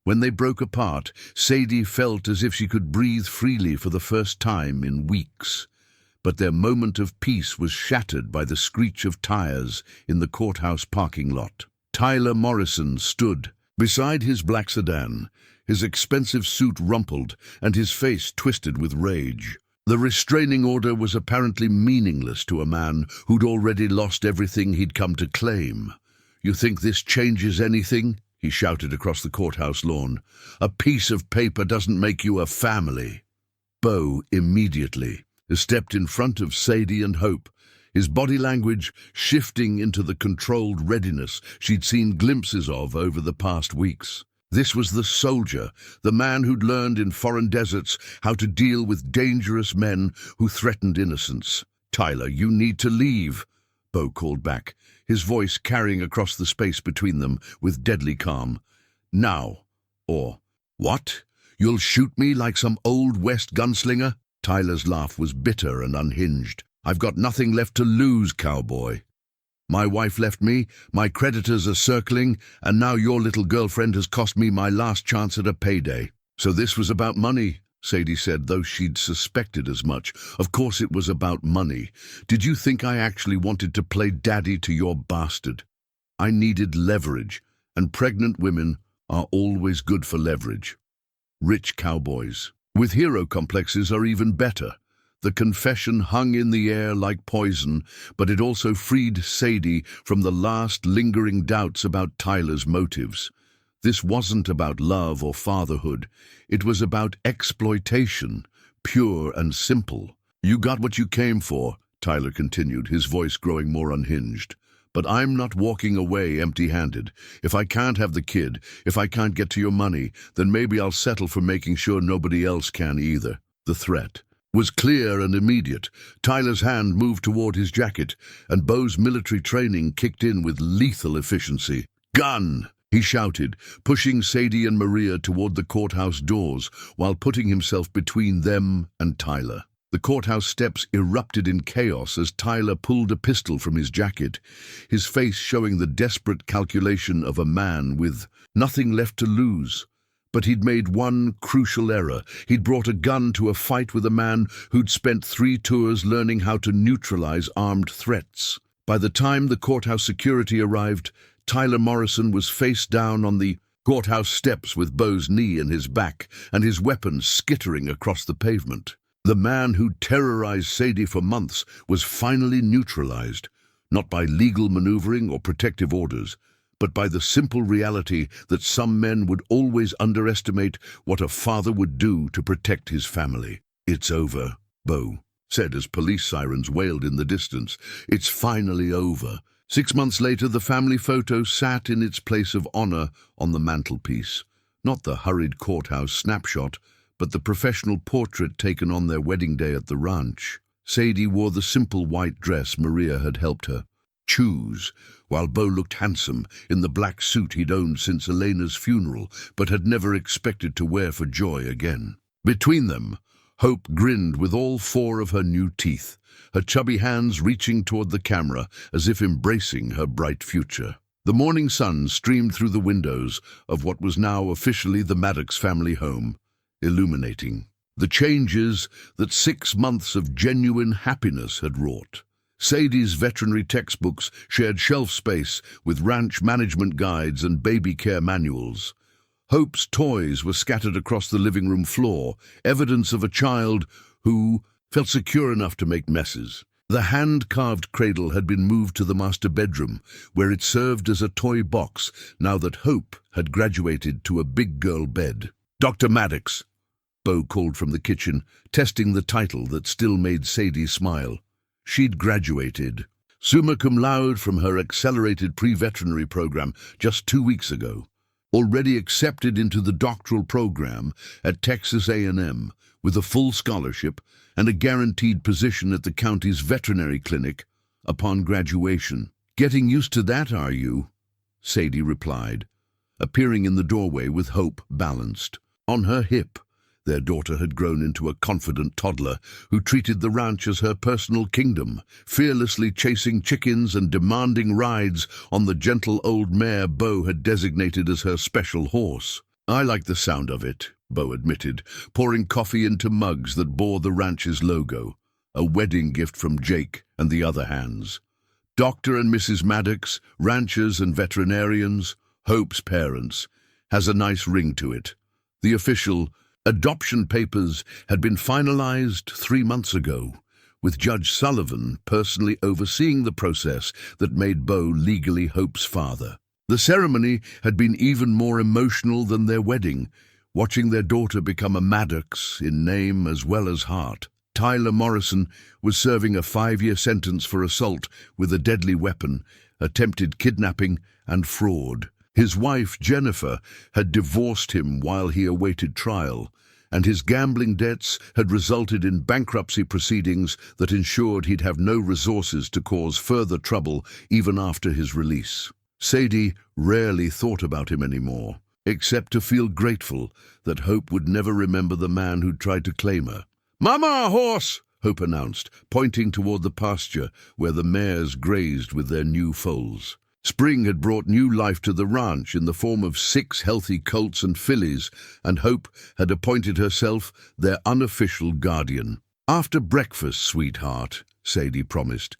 Speaker 1: When they broke apart, Sadie felt as if she could breathe freely for the first time in weeks. But their moment of peace was shattered by the screech of tires in the courthouse parking lot. Tyler Morrison stood beside his black sedan, his expensive suit rumpled and his face twisted with rage. The restraining order was apparently meaningless to a man who'd already lost everything he'd come to claim. "You think this changes anything?" he shouted across the courthouse lawn. "A piece of paper doesn't make you a family." Beau immediately stepped in front of Sadie and Hope, his body language shifting into the controlled readiness she'd seen glimpses of over the past weeks. This was the soldier, the man who'd learned in foreign deserts how to deal with dangerous men who threatened innocence. "Tyler, you need to leave," Beau called back, his voice carrying across the space between them with deadly calm. "Now, or what? You'll shoot me like some Old West gunslinger?" Tyler's laugh was bitter and unhinged. "I've got nothing left to lose, cowboy. My wife left me, my creditors are circling, and now your little girlfriend has cost me my last chance at a payday." "So this was about money," Sadie said, though she'd suspected as much. "Of course it was about money. Did you think I actually wanted to play daddy to your bastard? I needed leverage, and pregnant women are always good for leverage. Rich cowboys with hero complexes are even better." The confession hung in the air like poison, but it also freed Sadie from the last lingering doubts about Tyler's motives. This wasn't about love or fatherhood. It was about exploitation, pure and simple. "You got what you came for," Tyler continued, his voice growing more unhinged. "But I'm not walking away empty-handed. If I can't have the kid, if I can't get to your money, then maybe I'll settle for making sure nobody else can either." The threat was clear and immediate. Tyler's hand moved toward his jacket, and Beau's military training kicked in with lethal efficiency. "Gun!" he shouted, pushing Sadie and Maria toward the courthouse doors while putting himself between them and Tyler. The courthouse steps erupted in chaos as Tyler pulled a pistol from his jacket, his face showing the desperate calculation of a man with nothing left to lose. But he'd made one crucial error. He'd brought a gun to a fight with a man who'd spent 3 tours learning how to neutralize armed threats. By the time the courthouse security arrived, Tyler Morrison was face down on the courthouse steps with Beau's knee in his back and his weapon skittering across the pavement. The man who'd terrorized Sadie for months was finally neutralized, not by legal maneuvering or protective orders, but by the simple reality that some men would always underestimate what a father would do to protect his family. "It's over," Beau said as police sirens wailed in the distance. "It's finally over." 6 months later, the family photo sat in its place of honor on the mantelpiece. Not the hurried courthouse snapshot, but the professional portrait taken on their wedding day at the ranch. Sadie wore the simple white dress Maria had helped her choose, while Beau looked handsome in the black suit he'd owned since Elena's funeral, but had never expected to wear for joy again. Between them, Hope grinned with all 4 of her new teeth, her chubby hands reaching toward the camera as if embracing her bright future. The morning sun streamed through the windows of what was now officially the Maddox family home, illuminating the changes that 6 months of genuine happiness had wrought. Sadie's veterinary textbooks shared shelf space with ranch management guides and baby care manuals. Hope's toys were scattered across the living room floor, evidence of a child who felt secure enough to make messes. The hand-carved cradle had been moved to the master bedroom, where it served as a toy box now that Hope had graduated to a big girl bed. "Dr. Maddox," Beau called from the kitchen, testing the title that still made Sadie smile. She'd graduated, summa cum laude, from her accelerated pre-veterinary program just 2 weeks ago. Already accepted into the doctoral program at Texas A&M with a full scholarship and a guaranteed position at the county's veterinary clinic upon graduation. "Getting used to that, are you?" Sadie replied, appearing in the doorway with Hope balanced on her hip. Their daughter had grown into a confident toddler who treated the ranch as her personal kingdom, fearlessly chasing chickens and demanding rides on the gentle old mare Beau had designated as her special horse. "I like the sound of it," Beau admitted, pouring coffee into mugs that bore the ranch's logo, a wedding gift from Jake and the other hands. Dr. and Mrs. Maddox, ranchers and veterinarians, Hope's parents, has a nice ring to it. The official adoption papers had been finalized 3 months ago, with Judge Sullivan personally overseeing the process that made Beau legally Hope's father. The ceremony had been even more emotional than their wedding, watching their daughter become a Maddox in name as well as heart. Tyler Morrison was serving a 5-year sentence for assault with a deadly weapon, attempted kidnapping, and fraud. His wife, Jennifer, had divorced him while he awaited trial, and his gambling debts had resulted in bankruptcy proceedings that ensured he'd have no resources to cause further trouble even after his release. Sadie rarely thought about him anymore, except to feel grateful that Hope would never remember the man who'd tried to claim her. "Mama, a horse!" Hope announced, pointing toward the pasture where the mares grazed with their new foals. Spring had brought new life to the ranch in the form of 6 healthy colts and fillies, and Hope had appointed herself their unofficial guardian. "After breakfast, sweetheart," Sadie promised.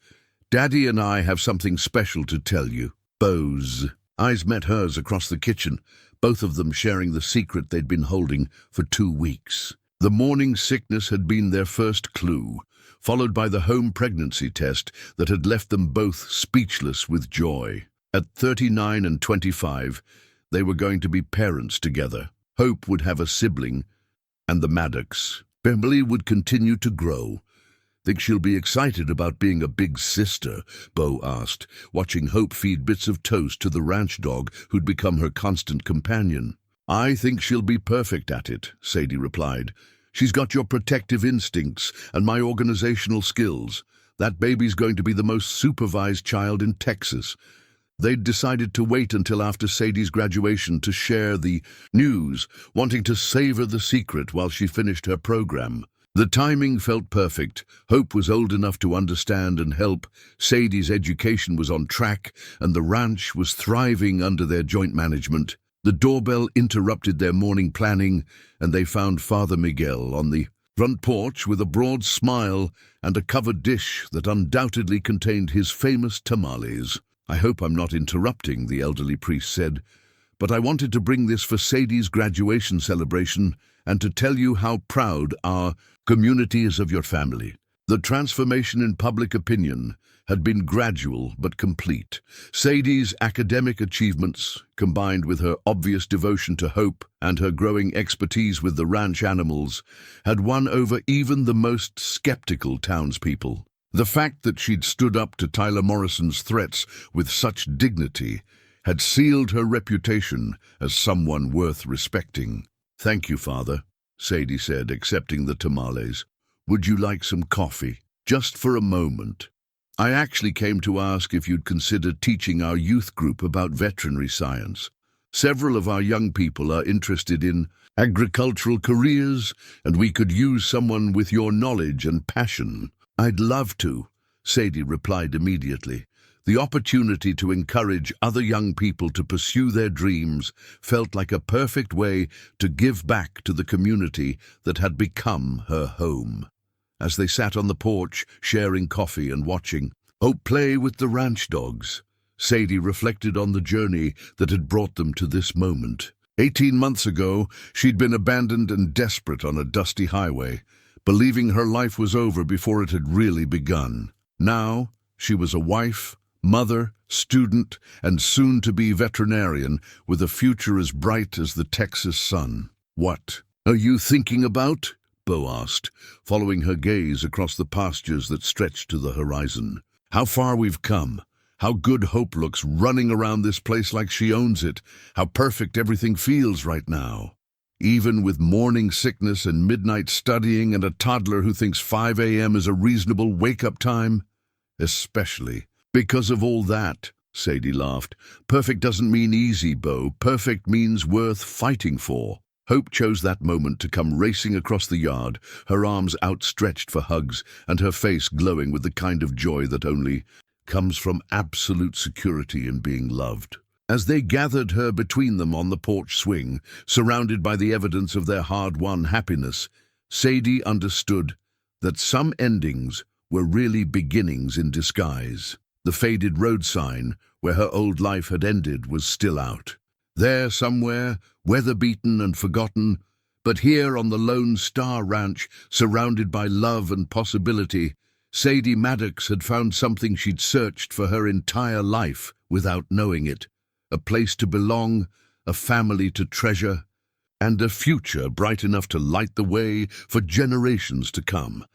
Speaker 1: "Daddy and I have something special to tell you." Beau's eyes met hers across the kitchen, both of them sharing the secret they'd been holding for 2 weeks. The morning sickness had been their first clue, followed by the home pregnancy test that had left them both speechless with joy. At 39 and 25, they were going to be parents together. Hope would have a sibling, and the Maddox family would continue to grow. "Think she'll be excited about being a big sister?" Beau asked, watching Hope feed bits of toast to the ranch dog who'd become her constant companion. "I think she'll be perfect at it," Sadie replied. "She's got your protective instincts and my organizational skills. That baby's going to be the most supervised child in Texas." They'd decided to wait until after Sadie's graduation to share the news, wanting to savor the secret while she finished her program. The timing felt perfect. Hope was old enough to understand and help. Sadie's education was on track, and the ranch was thriving under their joint management. The doorbell interrupted their morning planning, and they found Father Miguel on the front porch with a broad smile and a covered dish that undoubtedly contained his famous tamales. "I hope I'm not interrupting," the elderly priest said, "but I wanted to bring this for Sadie's graduation celebration and to tell you how proud our community is of your family." The transformation in public opinion had been gradual but complete. Sadie's academic achievements, combined with her obvious devotion to Hope and her growing expertise with the ranch animals, had won over even the most skeptical townspeople. The fact that she'd stood up to Tyler Morrison's threats with such dignity had sealed her reputation as someone worth respecting. "Thank you, Father," Sadie said, accepting the tamales. "Would you like some coffee?" "Just for a moment. I actually came to ask if you'd consider teaching our youth group about veterinary science. Several of our young people are interested in agricultural careers, and we could use someone with your knowledge and passion." "I'd love to," Sadie replied immediately. The opportunity to encourage other young people to pursue their dreams felt like a perfect way to give back to the community that had become her home. As they sat on the porch, sharing coffee and watching Hope play with the ranch dogs, Sadie reflected on the journey that had brought them to this moment. 18 months ago, she'd been abandoned and desperate on a dusty highway, believing her life was over before it had really begun. Now, she was a wife, mother, student, and soon-to-be veterinarian with a future as bright as the Texas sun. "What are you thinking about?" Beau asked, following her gaze across the pastures that stretched to the horizon. "How far we've come. How good Hope looks running around this place like she owns it. How perfect everything feels right now. Even with morning sickness and midnight studying and a toddler who thinks 5 a.m. is a reasonable wake-up time. Especially because of all that," Sadie laughed. "Perfect doesn't mean easy, Beau. Perfect means worth fighting for." Hope chose that moment to come racing across the yard, her arms outstretched for hugs and her face glowing with the kind of joy that only comes from absolute security in being loved. As they gathered her between them on the porch swing, surrounded by the evidence of their hard-won happiness, Sadie understood that some endings were really beginnings in disguise. The faded road sign, where her old life had ended, was still out. There somewhere, weather-beaten and forgotten, but here on the Lone Star Ranch, surrounded by love and possibility, Sadie Maddox had found something she'd searched for her entire life without knowing it. A place to belong, a family to treasure, and a future bright enough to light the way for generations to come.